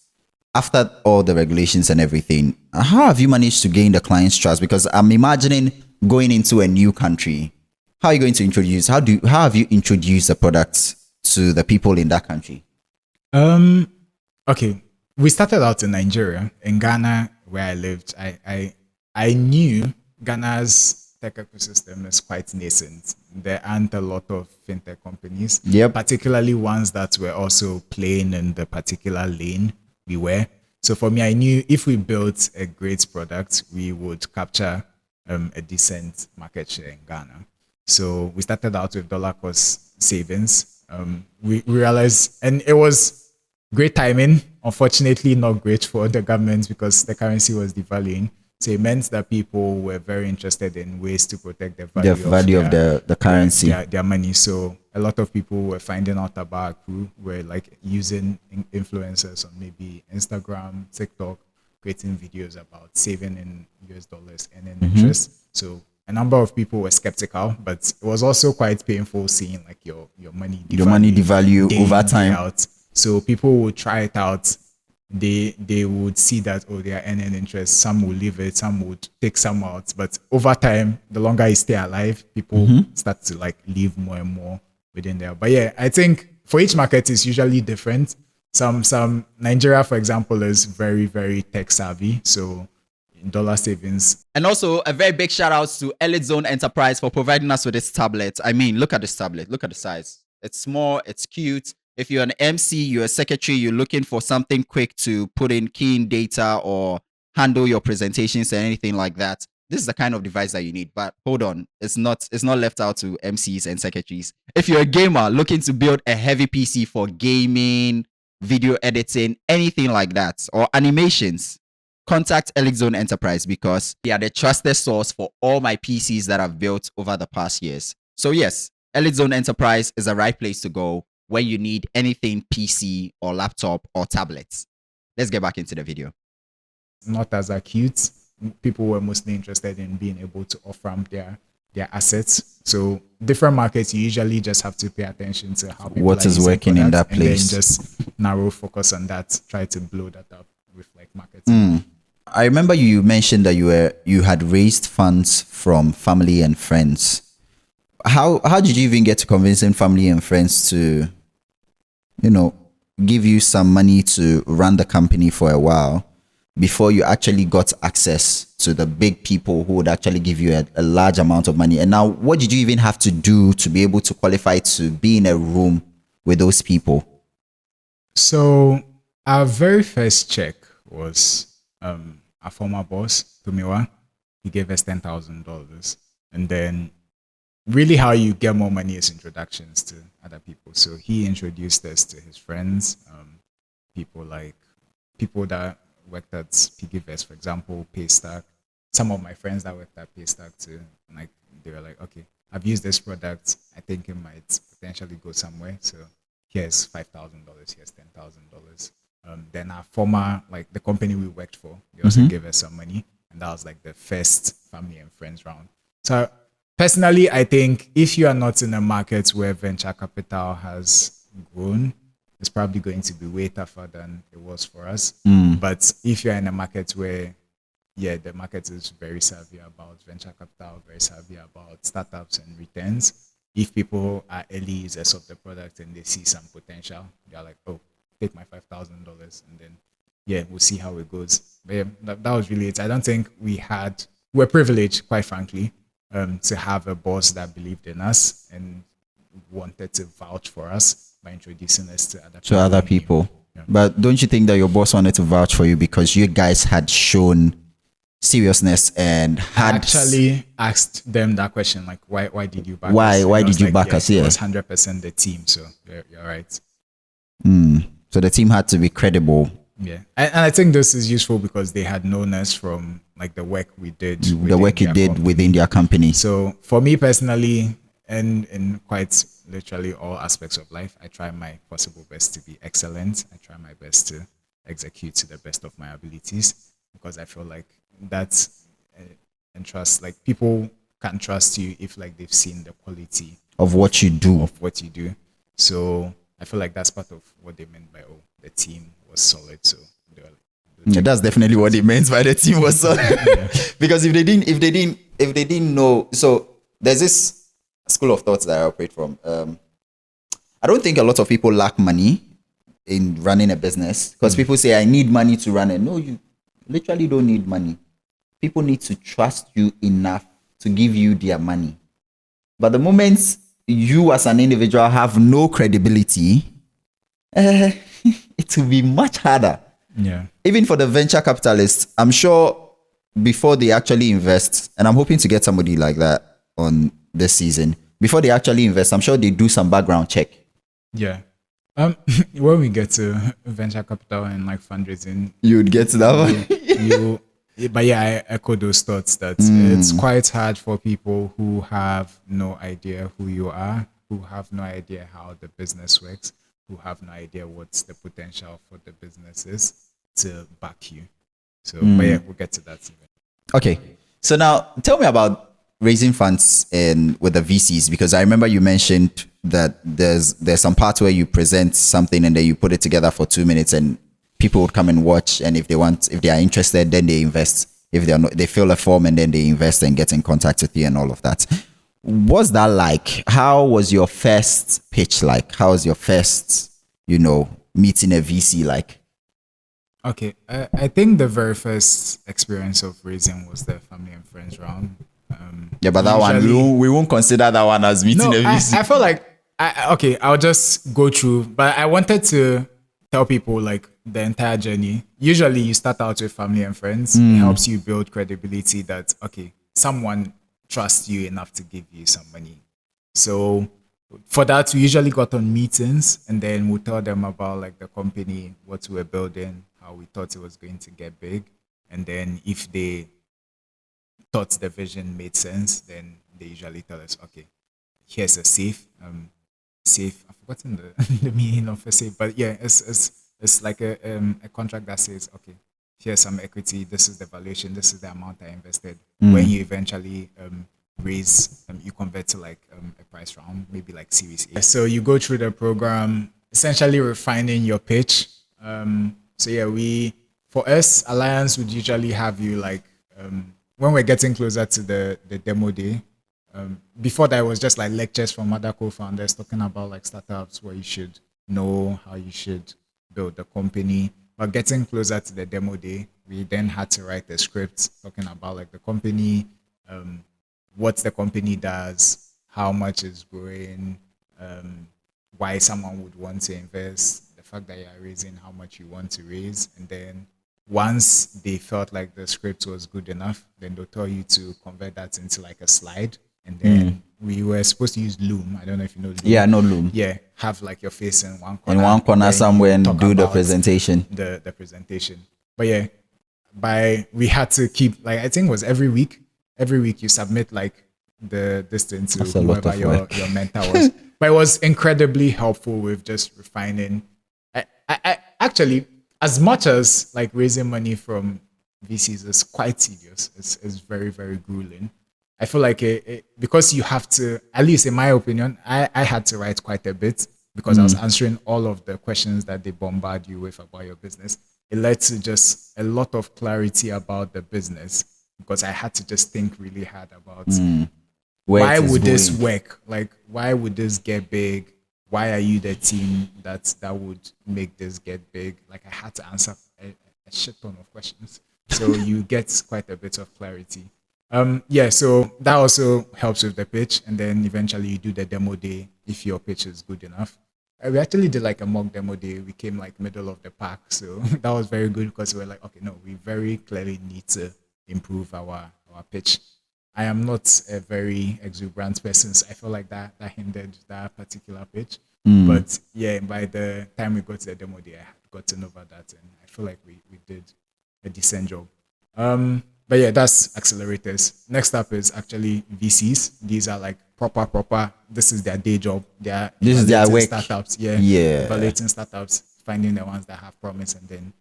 after all the regulations and everything, how have you managed to gain the client's trust? Because I'm imagining going into a new country, how are you going to introduce? How have you introduced the product to the people in that country? Okay, we started out in Nigeria. In Ghana, where I lived, I knew Ghana's tech ecosystem is quite nascent. There aren't a lot of fintech companies, Yep. particularly ones that were also playing in the particular lane we were. So for me, I knew if we built a great product, we would capture a decent market share in Ghana. So we started out with dollar cost savings. We realized, and it was great timing. Unfortunately, not great for the government because the currency was devaluing. So it meant that people were very interested in ways to protect the value of the currency. Their money. So a lot of people were finding out about Accrue, were like using influencers on maybe Instagram, TikTok, creating videos about saving in US dollars and in interest. So a number of people were skeptical, but it was also quite painful seeing like your money devalue day over in, day time. out. So people would try it out. They would see that, oh, they are earning interest. Some will leave it, some would take some out. But over time, the longer you stay alive, people start to like leave more and more within there. But yeah, I think for each market it's usually different. Some Nigeria, for example, is very, very tech savvy. So in dollar savings. And also a very big shout out to Elite Zone Enterprise for providing us with this tablet. I mean, look at this tablet. Look at the size. It's small. It's cute. If you're an MC, you're a secretary, you're looking for something quick to put in key in data or handle your presentations and anything like that, this is the kind of device that you need. But hold on, it's not left out to MCs and secretaries. If you're a gamer looking to build a heavy PC for gaming, video editing, anything like that, or animations, contact Elite Zone Enterprise because they are the trusted source for all my PCs that I've built over the past years. So yes, Elite Zone Enterprise is the right place to go when you need anything PC or laptop or tablets. Let's get back into the video. Not as acute. People were mostly interested in being able to off-ramp their assets. So different markets, you usually just have to pay attention to how people what is working in that place, and then just narrow focus on that. Try to blow that up with like marketing. I remember you mentioned that you had raised funds from family and friends. How did you even get to convincing family and friends to, give you some money to run the company for a while before you actually got access to the big people who would actually give you a large amount of money? And now, what did you even have to do to be able to qualify to be in a room with those people? So our very first check was our former boss, Tumiwa. He gave us $10,000. And then really how you get more money is introductions to other people. So he introduced us to his friends, people that worked at PiggyVest, for example, Paystack. Some of my friends that worked at Paystack too, like they were like, okay, I've used this product. I think it might potentially go somewhere. So here's $5,000, here's $10,000. Then our former, like the company we worked for, they also gave us some money. And that was like the first family and friends round. So personally, I think if you are not in a market where venture capital has grown, it's probably going to be way tougher than it was for us. But if you're in a market where, the market is very savvy about venture capital, very savvy about startups and returns, if people are early users of the product and they see some potential, they're like, oh, take my $5,000 and then, we'll see how it goes. But that was really it. I don't think we're privileged, quite frankly, to have a boss that believed in us and wanted to vouch for us by introducing us to other people. Yeah. But don't you think that your boss wanted to vouch for you because you guys had shown seriousness and had I actually asked them that question, like, why did you back us? Why did you back us? It was 100% the team, so you're right. So the team had to be credible. Yeah, and I think this is useful because they had known us from like the work we did. Within their company. So for me personally, and in quite literally all aspects of life, I try my possible best to be excellent. I try my best to execute to the best of my abilities because I feel like that's and trust. Like people can trust you if like they've seen the quality of what you do. So I feel like that's part of what they meant by the team was solid. So that's definitely what it meant by the team was solid. Because if they didn't know, so there's this school of thoughts that I operate from. I don't think a lot of people lack money in running a business because people say, I need money to run it. No, you literally don't need money. People need to trust you enough to give you their money. But the moment you as an individual have no credibility, it will be much harder. Yeah. Even for the venture capitalists, I'm sure before they actually invest, and I'm hoping to get somebody like that on this season, before they actually invest, I'm sure they do some background check. Yeah. When we get to venture capital and like fundraising, You would get to that one. But yeah, I echo those thoughts that it's quite hard for people who have no idea who you are, who have no idea how the business works, who have no idea what's the potential for the business is to back you. So, but yeah, we'll get to that. Okay. So now tell me about raising funds with the VCs, because I remember you mentioned that there's some part where you present something and then you put it together for 2 minutes and people would come and watch, and if they are interested, then they invest. If they are not, they fill a form and then they invest and get in contact with you and all of that. What's that like? How was your first pitch like? How was your first, meeting a VC like? Okay, I think the very first experience of raising was the family and friends round. Yeah, but that one, we won't consider that one as meeting a VC. I felt like, I'll just go through, but I wanted to tell people like the entire journey. Usually you start out with family and friends. It helps you build credibility that, okay, someone trusts you enough to give you some money. So for that, we usually got on meetings and then we'll tell them about like the company, what we're building, how we thought it was going to get big. And then if they thought the vision made sense, then they usually tell us, okay, here's a safe, I've forgotten the meaning of a safe, but yeah, it's like a contract that says, okay, here's some equity, this is the valuation, this is the amount I invested. When you eventually raise, you convert to like a price round, maybe like Series A. So you go through the program, essentially refining your pitch. So yeah, for us, Alliance would usually have you like, when we're getting closer to the demo day, before that, it was just like lectures from other co-founders talking about like startups, what you should know, how you should build the company. But getting closer to the demo day, we then had to write a script talking about like the company, what the company does, how much is growing, why someone would want to invest, the fact that you are raising how much you want to raise. And then once they felt like the script was good enough, then they'll tell you to convert that into like a slide. And then we were supposed to use Loom. I don't know if you know Loom. Yeah, no Loom. Yeah, have like your face in one corner. In one corner somewhere and do the presentation. The presentation. But yeah, we had to keep, like, I think it was every week you submit like this thing to whoever your mentor was. But it was incredibly helpful with just refining. I actually, as much as like raising money from VCs is quite tedious, it's very, very grueling. I feel like because you have to, at least in my opinion, I had to write quite a bit because I was answering all of the questions that they bombard you with about your business. It led to just a lot of clarity about the business because I had to just think really hard about why would this work? Like, why would this get big? Why are you the team that would make this get big? Like, I had to answer a shit ton of questions. So you get quite a bit of clarity. So that also helps with the pitch, and then eventually you do the demo day if your pitch is good enough. We actually did like a mock demo day. We came like middle of the pack, so that was very good because we were like, okay, no, we very clearly need to improve our pitch. I am not a very exuberant person, so I feel like that hindered that particular pitch. But yeah, by the time we got to the demo day, I had gotten over that, and I feel like we did a decent job. But yeah, that's accelerators. Next up is actually VCs. These are like proper. This is their day job. This is their work. Startups. Yeah. Evaluating startups, finding the ones that have promise, and then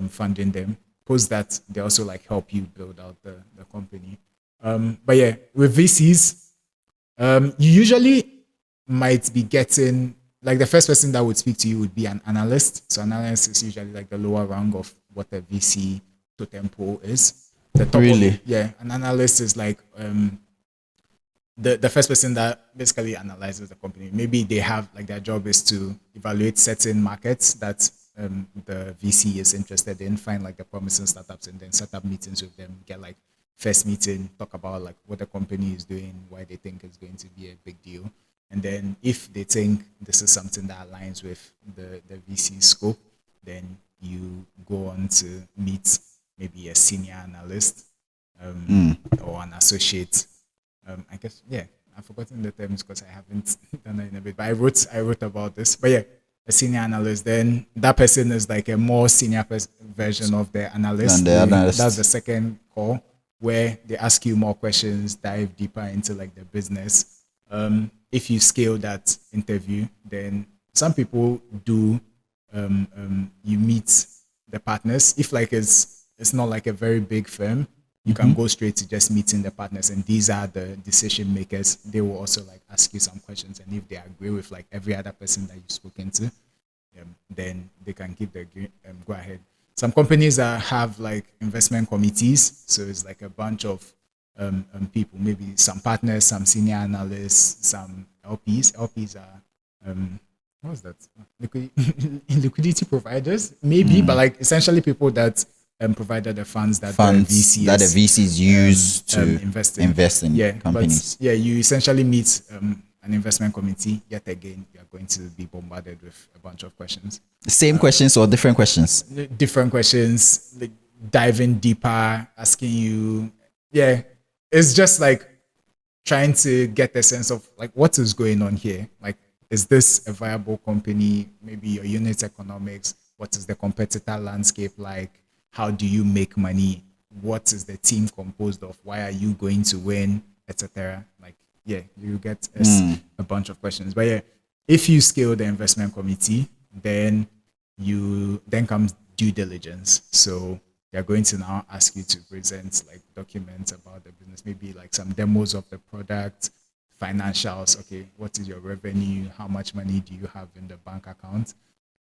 funding them. Post that, they also like help you build out the company. But yeah, with VCs, you usually might be getting, like, the first person that would speak to you would be an analyst. So analyst is usually like the lower rank of what a VC totem pole is. The top really? An analyst is like the first person that basically analyzes the company. Maybe they have like their job is to evaluate certain markets that the VC is interested in, find like the promising startups, and then set up meetings with them. Get like first meeting, talk about like what the company is doing, why they think it's going to be a big deal, and then if they think this is something that aligns with the VC scope, then you go on to meet maybe a senior analyst or an associate. I guess I've forgotten the terms because I haven't done it in a bit. But I wrote about this. But yeah, a senior analyst. Then that person is like a more senior version of the analyst. And the analyst. That's the second call where they ask you more questions, dive deeper into like the business. If you scale that interview, then some people do. You meet the partners. If like it's not like a very big firm, you can go straight to just meeting the partners, and these are the decision makers. They will also like ask you some questions, and if they agree with like every other person that you've spoken to, then they can give the go ahead. Some companies have like investment committees, so it's like a bunch of people, maybe some partners, some senior analysts, some LPs. LPs are what's that? Liquidity providers, maybe, but like essentially people that provided the funds that the VCs use to invest in companies. But you essentially meet an investment committee. Yet again, you are going to be bombarded with a bunch of questions. Same questions or different questions? Different questions, like diving deeper, asking you. Yeah, it's just like trying to get a sense of like what is going on here. Like, is this a viable company? Maybe your unit economics. What is the competitor landscape like? How do you make money? What is the team composed of? Why are you going to win, etc.? Like, you get a bunch of questions. But yeah, if you scale the investment committee, then comes due diligence. So they're going to now ask you to present like documents about the business, maybe like some demos of the product, financials. Okay, what is your revenue? How much money do you have in the bank account?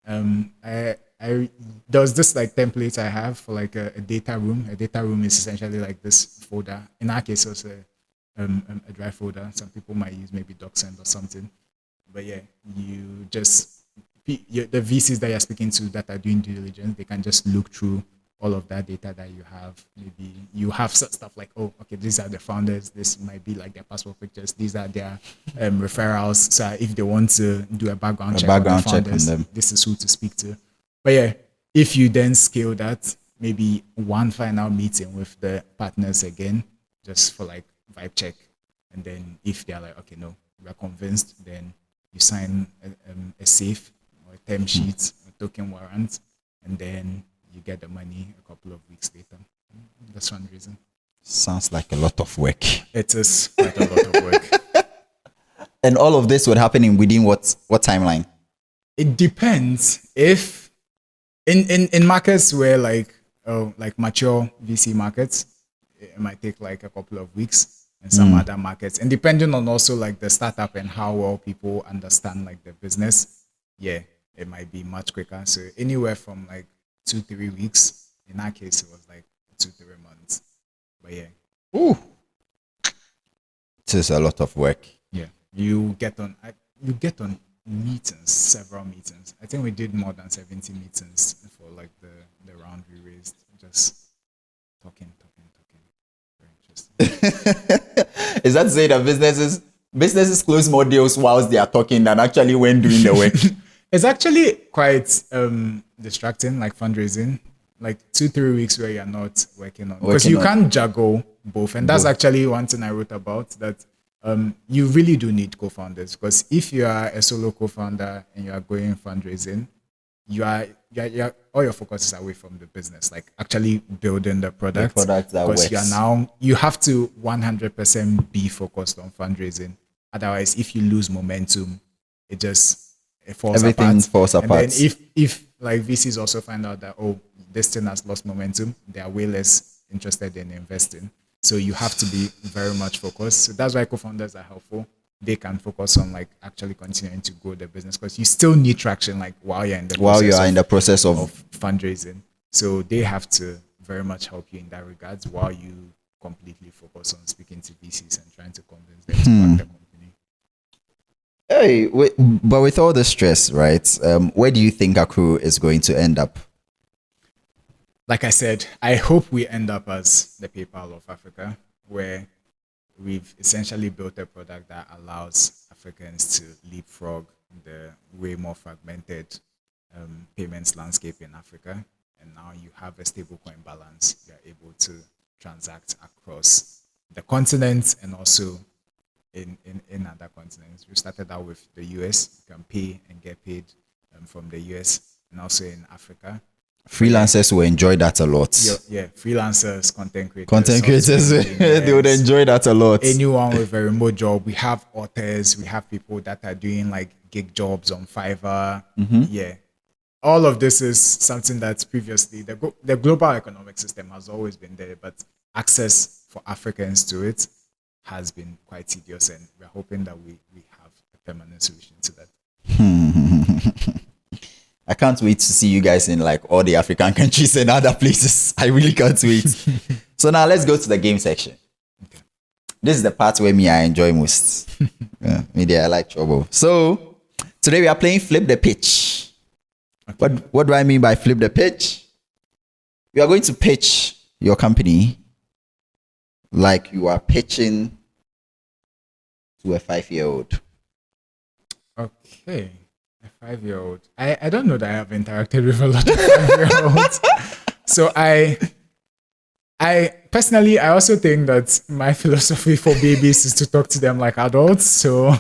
There was this like template I have for like a data room. A data room is essentially like this folder. In our case, it's a drive folder. Some people might use maybe DocSend or something. But yeah, you just the VCs that you're speaking to that are doing due diligence, they can just look through all of that data that you have. Maybe you have stuff like, oh, okay, these are the founders. This might be like their passport pictures. These are their referrals. So if they want to do a background check on the founders, this is who to speak to. But yeah, if you then scale that, maybe one final meeting with the partners again, just for like vibe check. And then if they're like, okay, no, we're convinced, then you sign a safe or a term sheet, a token warrant, and then you get the money a couple of weeks later. That's one reason. Sounds like a lot of work. It is quite a lot of work. And all of this would happen within what timeline? It depends. If in markets where like mature VC markets, it might take like a couple of weeks. In some other markets, and depending on also like the startup and how well people understand like the business, it might be much quicker. So anywhere from like 2-3 weeks. In our case, it was like 2-3 months. But yeah. Ooh. It is a lot of work. Yeah. You get on meetings, several meetings. I think we did more than 70 meetings for like the round we raised. Just talking. Very interesting. Is that to say that businesses close more deals whilst they are talking than actually when doing the work? It's actually quite distracting, like fundraising, like 2-3 weeks where you're not working on, because you can't juggle both. And that's actually one thing I wrote about, that you really do need co-founders, because if you are a solo co-founder and you are going fundraising, you are all your focus is away from the business, like actually building the product. Because you have to 100% be focused on fundraising. Otherwise, if you lose momentum, it falls Everything apart. falls apart. And then if like VCs also find out that, oh, this thing has lost momentum, they are way less interested in investing. So you have to be very much focused. So that's why co-founders are helpful. They can focus on like actually continuing to grow the business, because you still need traction like while you're in the process of fundraising. So they have to very much help you in that regards while you completely focus on speaking to VCs and trying to convince them to back the company. Hey, but with all the stress, right? Where do you think Accrue is going to end up? Like I said, I hope we end up as the PayPal of Africa, where we've essentially built a product that allows Africans to leapfrog the way more fragmented payments landscape in Africa. And now you have a stablecoin balance. You're able to transact across the continent and also in other continents. We started out with the US. You can pay and get paid from the US and also in Africa. Freelancers will enjoy that a lot. Yeah, freelancers, content creators, they would enjoy that a lot. Anyone with a remote job. We have authors, we have people that are doing like gig jobs on Fiverr. Yeah, all of this is something that previously the global economic system has always been there, but access for Africans to it has been quite tedious, and we're hoping that we have a permanent solution to that. I can't wait to see you guys in like all the African countries and other places. I really can't wait. So now let's go to the game section. Okay. This is the part where I enjoy most. Me, I like trouble. So today we are playing Flip the Pitch. Okay. What do I mean by flip the pitch? We are going to pitch your company like you are pitching to a 5-year-old. Okay. A 5-year-old. I don't know that I have interacted with a lot of 5-year-olds. So I personally, I also think that my philosophy for babies is to talk to them like adults. So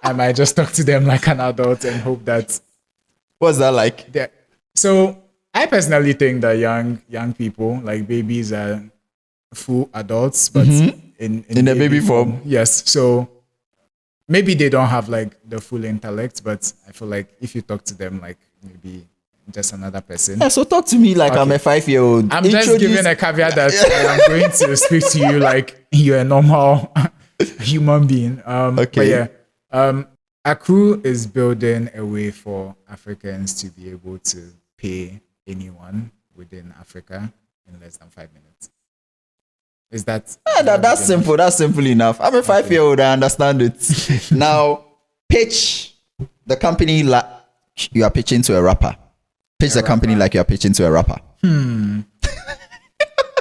I might just talk to them like an adult and hope that. What's that like? So I personally think that young people, like babies, are full adults, but in a baby form. Yes. So maybe they don't have like the full intellect, but I feel like if you talk to them like maybe just another person. Yeah, so talk to me like I'm a 5-year-old. I'm just giving a caveat that I'm going to speak to you like you're a normal human being. Okay. But yeah, Accrue is building a way for Africans to be able to pay anyone within Africa in less than 5 minutes. Is that? That's simple. That's simple enough. I'm a 5-year-old. I understand it. Now, pitch the company like you are pitching to a rapper. Pitch the company like you are pitching to a rapper.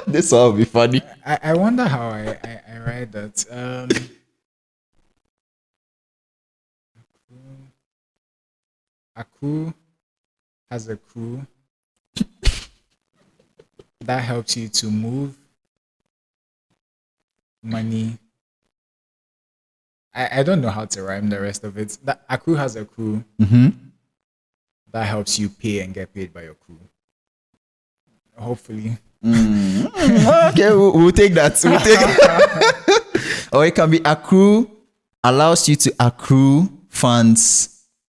This will be funny. I wonder how I write that. Accrue has a crew that helps you to move money. I don't know how to rhyme the rest of it. That Accrue has a crew that helps you pay and get paid by your crew. Hopefully. Okay, we'll take that. We'll take it. Or it can be Accrue allows you to accrue funds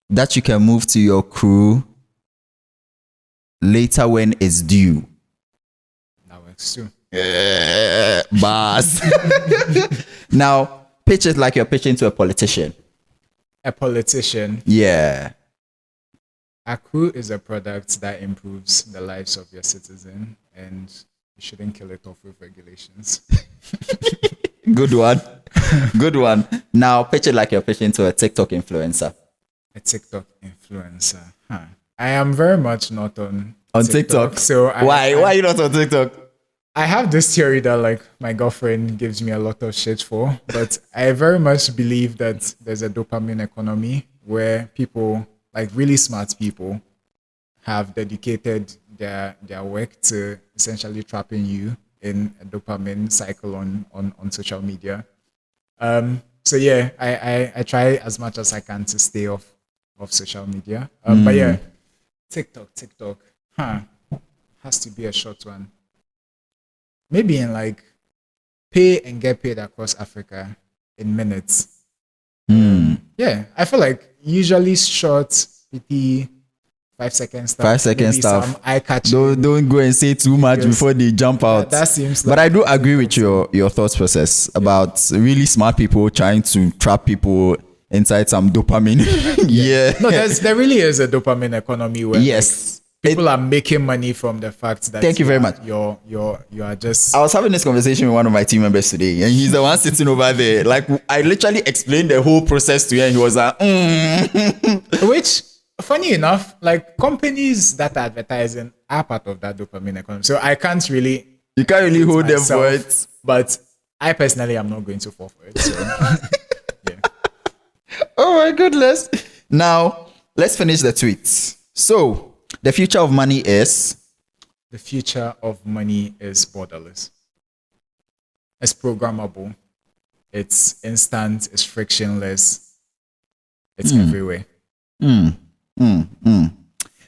that you can move to your crew later when it's due. That works too. Boss. Now, pitch it like you're pitching to a politician. A politician. Yeah. Accrue is a product that improves the lives of your citizen, and you shouldn't kill it off with regulations. Good one. Good one. Now, pitch it like you're pitching to a TikTok influencer. A TikTok influencer. I am very much not on TikTok. So why are you not on TikTok? I have this theory that like my girlfriend gives me a lot of shit for, but I very much believe that there's a dopamine economy where people, like really smart people, have dedicated their work to essentially trapping you in a dopamine cycle on social media. So yeah, I try as much as I can to stay off social media. But yeah, TikTok, has to be a short one. Maybe in like pay and get paid across Africa in minutes. Yeah, I feel like usually short, PT, 5-second stuff. 5-second stuff. Some eye-catching. Don't go and say too much before they jump out. That seems like. But I do agree with your thought process about really smart people trying to trap people inside some dopamine. Yeah. No, there really is a dopamine economy where yes. People are making money from the fact that Thank you very much. You are just. I was having this conversation with one of my team members today, and he's the one sitting over there. Like, I literally explained the whole process to him, and he was like, Which, funny enough, like companies that are advertising are part of that dopamine economy. So I can't really. You can't really hold them myself, for it. But I personally am not going to fall for it. So, yeah. Oh my goodness. Now, let's finish the tweets. So, the future of money is? The future of money is borderless. It's programmable. It's instant. It's frictionless. It's everywhere.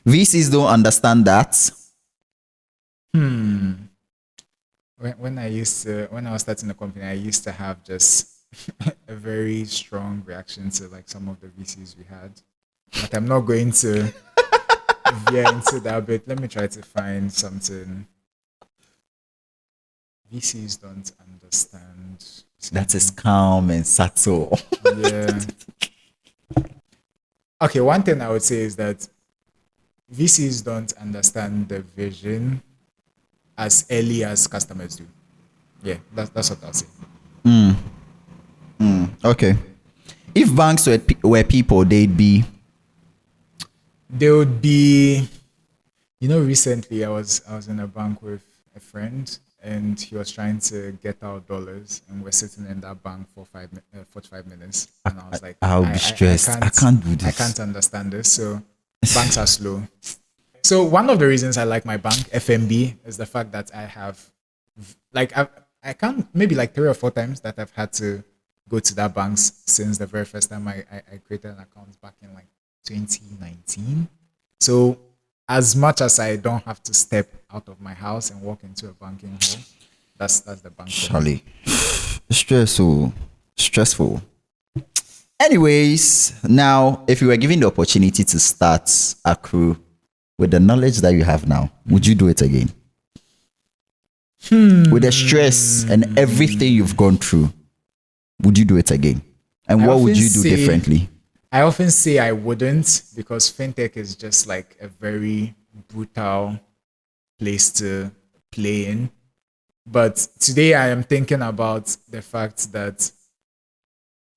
VCs don't understand that. When I was starting the company, I used to have just a very strong reaction to like some of the VCs we had. But I'm not going to veer into that bit. Let me try to find something. VCs don't understand. That is calm and subtle. Yeah. Okay, one thing I would say is that VCs don't understand the vision as early as customers do. Yeah, that's what I'll say. Okay. If banks were people, they'd be? They would be, recently I was in a bank with a friend and he was trying to get our dollars and we're sitting in that bank for 45 minutes. And I was like, I'll be stressed. I can't do this. I can't understand this. So banks are slow. So one of the reasons I like my bank, FMB, is the fact that I have, like, I can't, maybe like 3 or 4 times that I've had to go to that bank since the very first time I created an account back in like 2019. So as much as I don't have to step out of my house and walk into a banking hall, that's the bank. Charlie, stressful. Anyways, now if you were given the opportunity to start Accrue with the knowledge that you have now, would you do it again? With the stress and everything you've gone through, would you do it again? And what would you do differently? I often say I wouldn't, because fintech is just like a very brutal place to play in. But today I am thinking about the fact that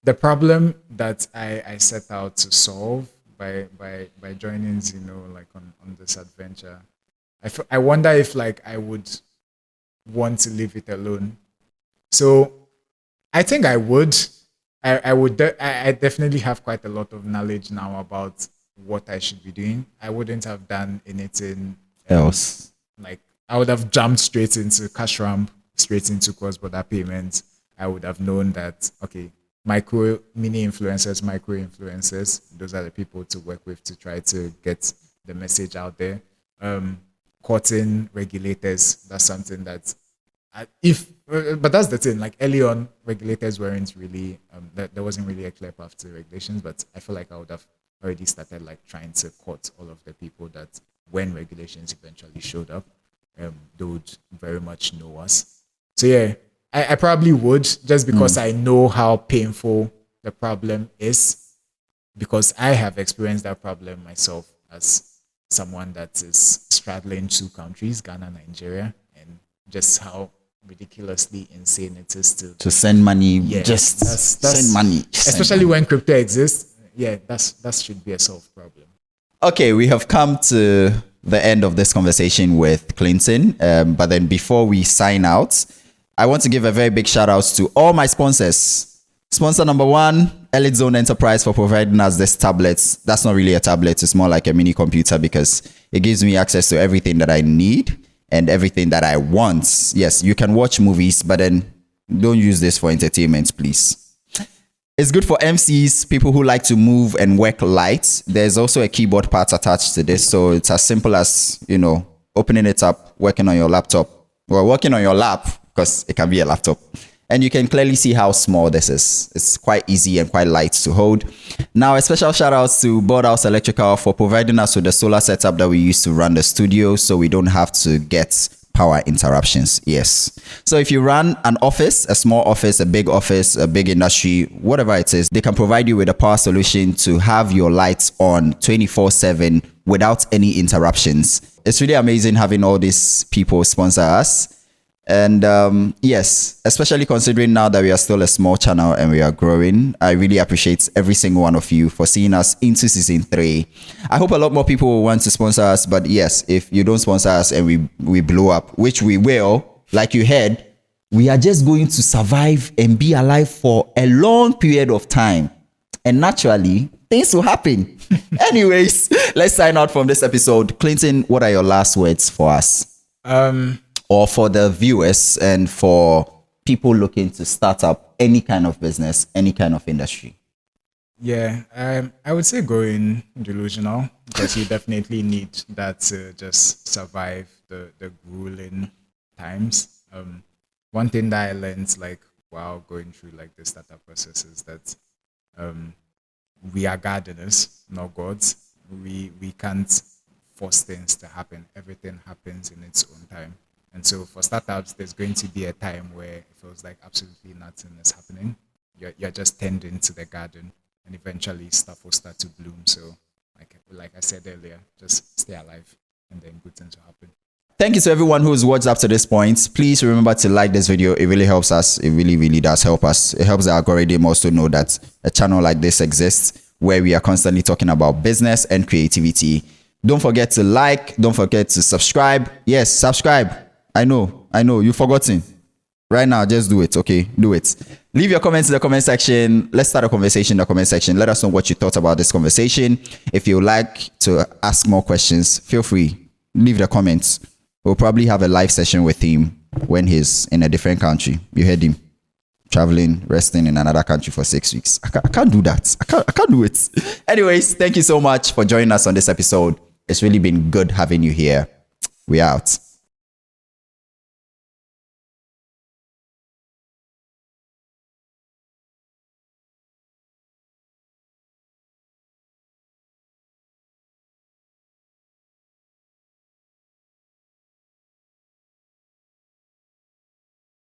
the problem that I set out to solve by joining Zeno, like on this adventure, I wonder if like I would want to leave it alone. So I think I would. I definitely have quite a lot of knowledge now about what I should be doing. I wouldn't have done anything else. Like I would have jumped straight into CashRamp, straight into cross-border payments. I would have known that, okay, mini influencers, micro influencers, those are the people to work with to try to get the message out there. Courting regulators, that's something that but that's the thing, like early on regulators weren't really there wasn't really a clear path to regulations, but I feel like I would have already started like trying to court all of the people that when regulations eventually showed up, they would very much know us. So yeah, I probably would, just because I know how painful the problem is, because I have experienced that problem myself as someone that is straddling 2 countries, Ghana, Nigeria, and just how ridiculously insane it is to send money. Yeah, send money, especially when crypto exists. Yeah, that should be a solved problem. Okay, we have come to the end of this conversation with Clinton, but then before we sign out, I want to give a very big shout out to all my sponsors. Sponsor number 1, Elite Zone Enterprise, for providing us this tablet. That's not really a tablet, it's more like a mini computer, because it gives me access to everything that I need and everything that I want. Yes, you can watch movies, but then don't use this for entertainment, please. It's good for MCs, people who like to move and work light. There's also a keyboard part attached to this, so it's as simple as, opening it up, working on your laptop, or working on your lap, because it can be a laptop. And you can clearly see how small this is. It's quite easy and quite light to hold. Now, a special shout out to Board House Electrical for providing us with the solar setup that we use to run the studio, so we don't have to get power interruptions. Yes. So if you run an office, a small office, a big industry, whatever it is, they can provide you with a power solution to have your lights on 24/7 without any interruptions. It's really amazing having all these people sponsor us. And yes, especially considering now that we are still a small channel and we are growing, I really appreciate every single one of you for seeing us into season 3. I hope a lot more people will want to sponsor us. But yes, if you don't sponsor us and we blow up, which we will, like you heard, we are just going to survive and be alive for a long period of time. And naturally, things will happen. Anyways, let's sign out from this episode. Clinton, what are your last words for us? Or for the viewers and for people looking to start up any kind of business, any kind of industry? Yeah, I would say going delusional, because you definitely need that to just survive the grueling times. One thing that I learned, like, while going through like the startup process, is that we are gardeners, not gods. We can't force things to happen. Everything happens in its own time. And so for startups, there's going to be a time where it feels like absolutely nothing is happening. You're just tending to the garden, and eventually stuff will start to bloom. So like I said earlier, just stay alive and then good things will happen. Thank you to everyone who's watched up to this point. Please remember to like this video. It really helps us. It really, really does help us. It helps the algorithm also know that a channel like this exists, where we are constantly talking about business and creativity. Don't forget to like. Don't forget to subscribe. Yes, subscribe. I know, you've forgotten. Right now, just do it, okay? Do it. Leave your comments in the comment section. Let's start a conversation in the comment section. Let us know what you thought about this conversation. If you would like to ask more questions, feel free. Leave the comments. We'll probably have a live session with him when he's in a different country. You heard him. Traveling, resting in another country for 6 weeks. I can't do that. I can't do it. Anyways, thank you so much for joining us on this episode. It's really been good having you here. We're out.